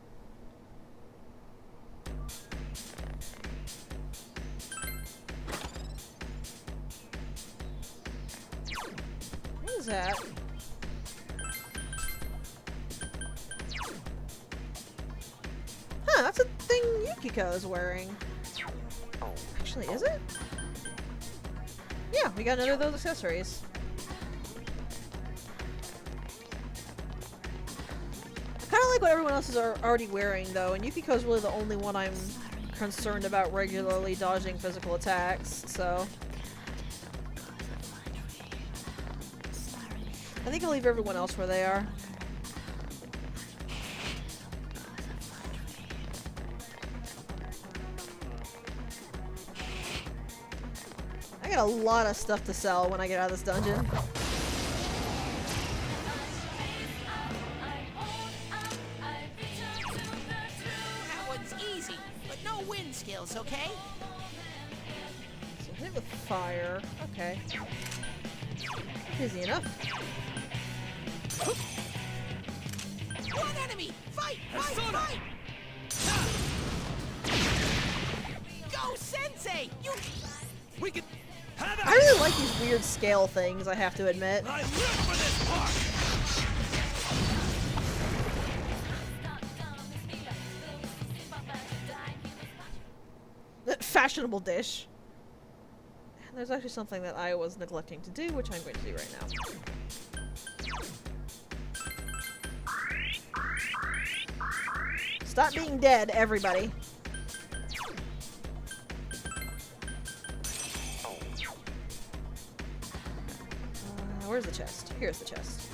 What is that? Huh, that's a thing Yukiko is wearing. Actually, is it? Yeah, we got another of those accessories. I kind of like what everyone else is already wearing, though, and Yukiko's really the only one I'm concerned about regularly dodging physical attacks, so... I think I'll leave everyone else where they are. I got a lot of stuff to sell when I get out of this dungeon. That one's easy, but no wind skills, okay? So hit with fire. Okay. Easy enough. One enemy! Fight! Fight! Persona! Fight! Go, Sensei! You... We can have I really like these weird scale things, I have to admit. I live for this part. Fashionable dish. And there's actually something that I was neglecting to do, which I'm going to do right now. Stop being dead, everybody. Where's the chest? Here's the chest.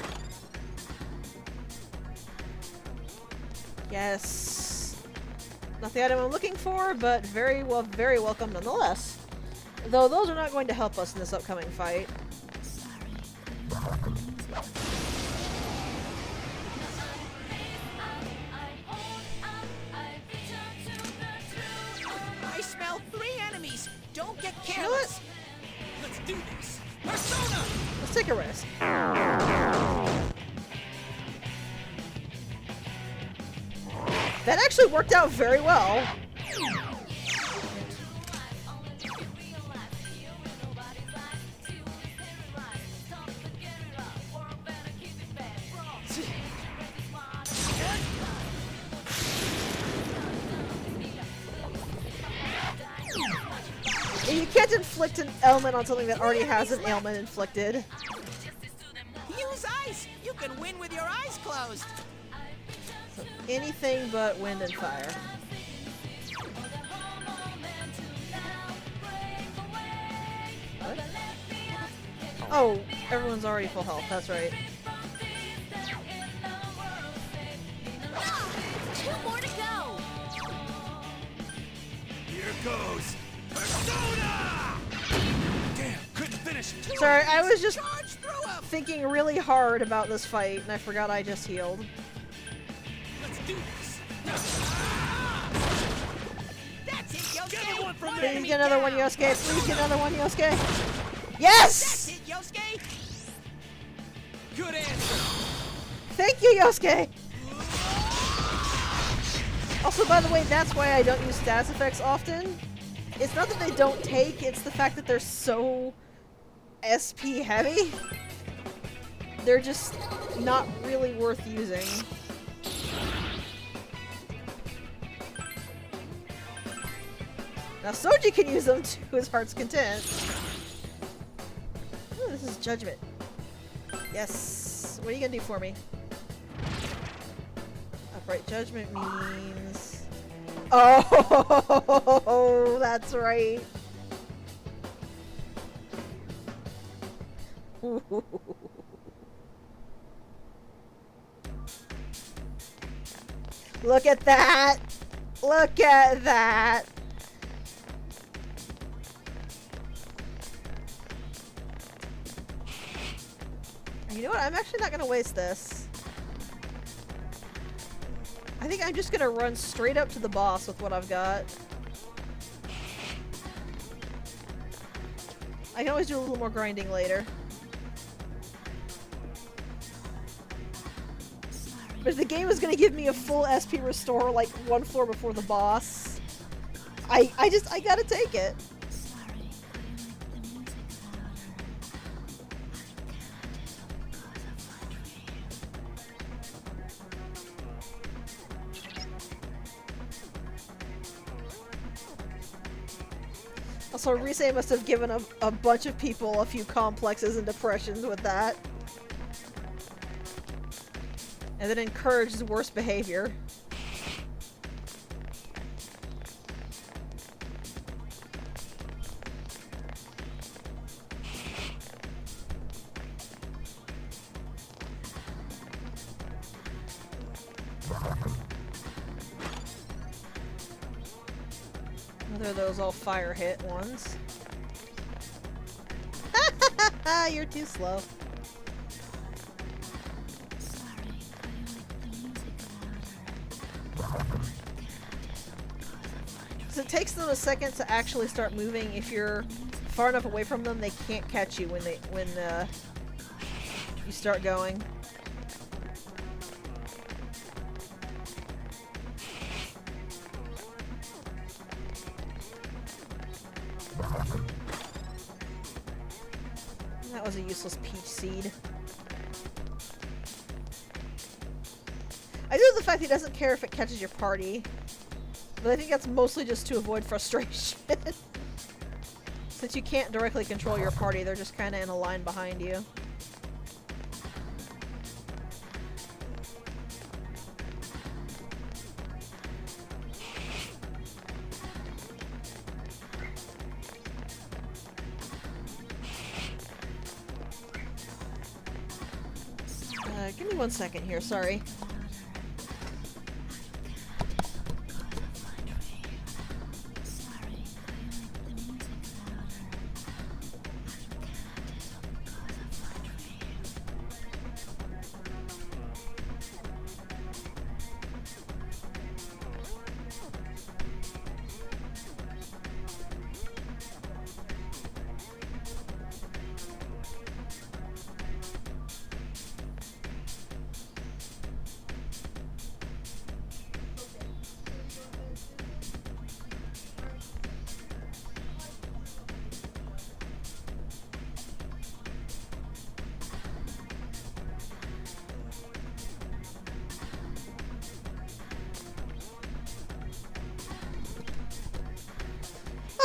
Yes. Not the item I'm looking for, but very welcome nonetheless. Though those are not going to help us in this upcoming fight. I smell 3 enemies! Don't get You know careless! what? Let's do this. Persona. Let's take a risk. That actually worked out very well. You can't inflict an ailment on something that already has an ailment inflicted. Use ice! You can win with your eyes closed! So anything but wind and fire. What? Oh, everyone's already full health, that's right. 2 more to go. Here goes. Persona! Damn, couldn't finish it. Sorry, I was just Charge through him! thinking really hard about this fight, and I forgot I just healed. Let's do this. That's it, Yosuke! Get him one from One me. Please enemy get another one, down. Yosuke. Please get another one, Yosuke. That's Yes! it, Yosuke! Good answer. Thank you, Yosuke! Also, by the way, that's why I don't use status effects often. It's not that they don't take, it's the fact that they're so SP heavy. They're just not really worth using. Now Soji can use them to his heart's content. Ooh, this is judgment. Yes. What are you gonna do for me? Upright judgment means... Oh, that's right. Look at that! Look at that! You know what? I'm actually not gonna waste this. I think I'm just gonna run straight up to the boss with what I've got. I can always do a little more grinding later. But if the game is gonna give me a full SP restore like one floor before the boss, I gotta take it. Also, Rise must have given a bunch of people a few complexes and depressions with that. And then encourages worse behavior. They're those all fire hit ones. You're too slow. So it takes them a second to actually start moving. If you're far enough away from them, they can't catch you when you start going. That was a useless peach seed. I do love the fact he doesn't care if it catches your party. But I think that's mostly just to avoid frustration. Since you can't directly control your party, they're just kind of in a line behind you. Give me 1 second here, sorry.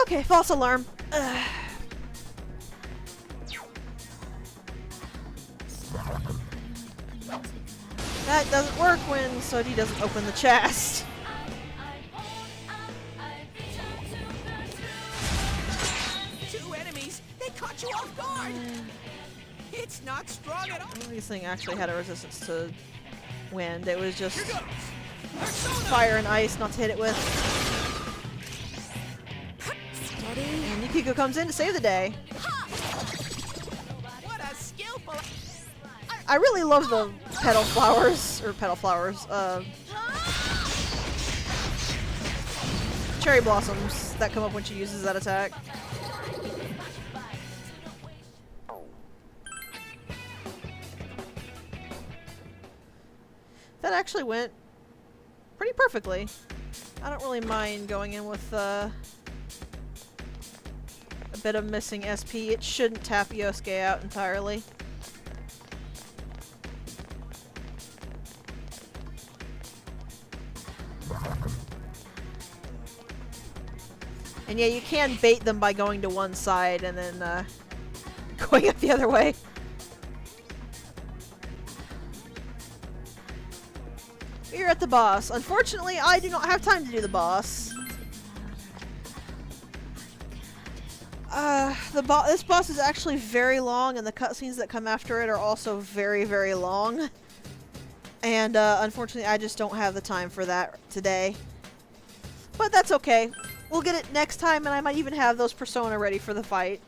Okay, false alarm. Ugh. That doesn't work when Soji doesn't open the chest. Two enemies! They caught you off guard! It's not strong at all. This thing actually had a resistance to wind. It was just Here goes. Persona. fire and ice not to hit it with. Steady. And Yukiko comes in to save the day. What a skillful. I really love the petal flowers, cherry blossoms that come up when she uses that attack. That actually went pretty perfectly. I don't really mind going in with a bit of missing SP. It shouldn't tap Yosuke out entirely. And yeah, you can bait them by going to one side and then going up the other way. You're at the boss. Unfortunately, I do not have time to do the boss. This boss is actually very long, and the cutscenes that come after it are also very, very long. And unfortunately, I just don't have the time for that today. But that's okay. We'll get it next time, and I might even have those Persona ready for the fight.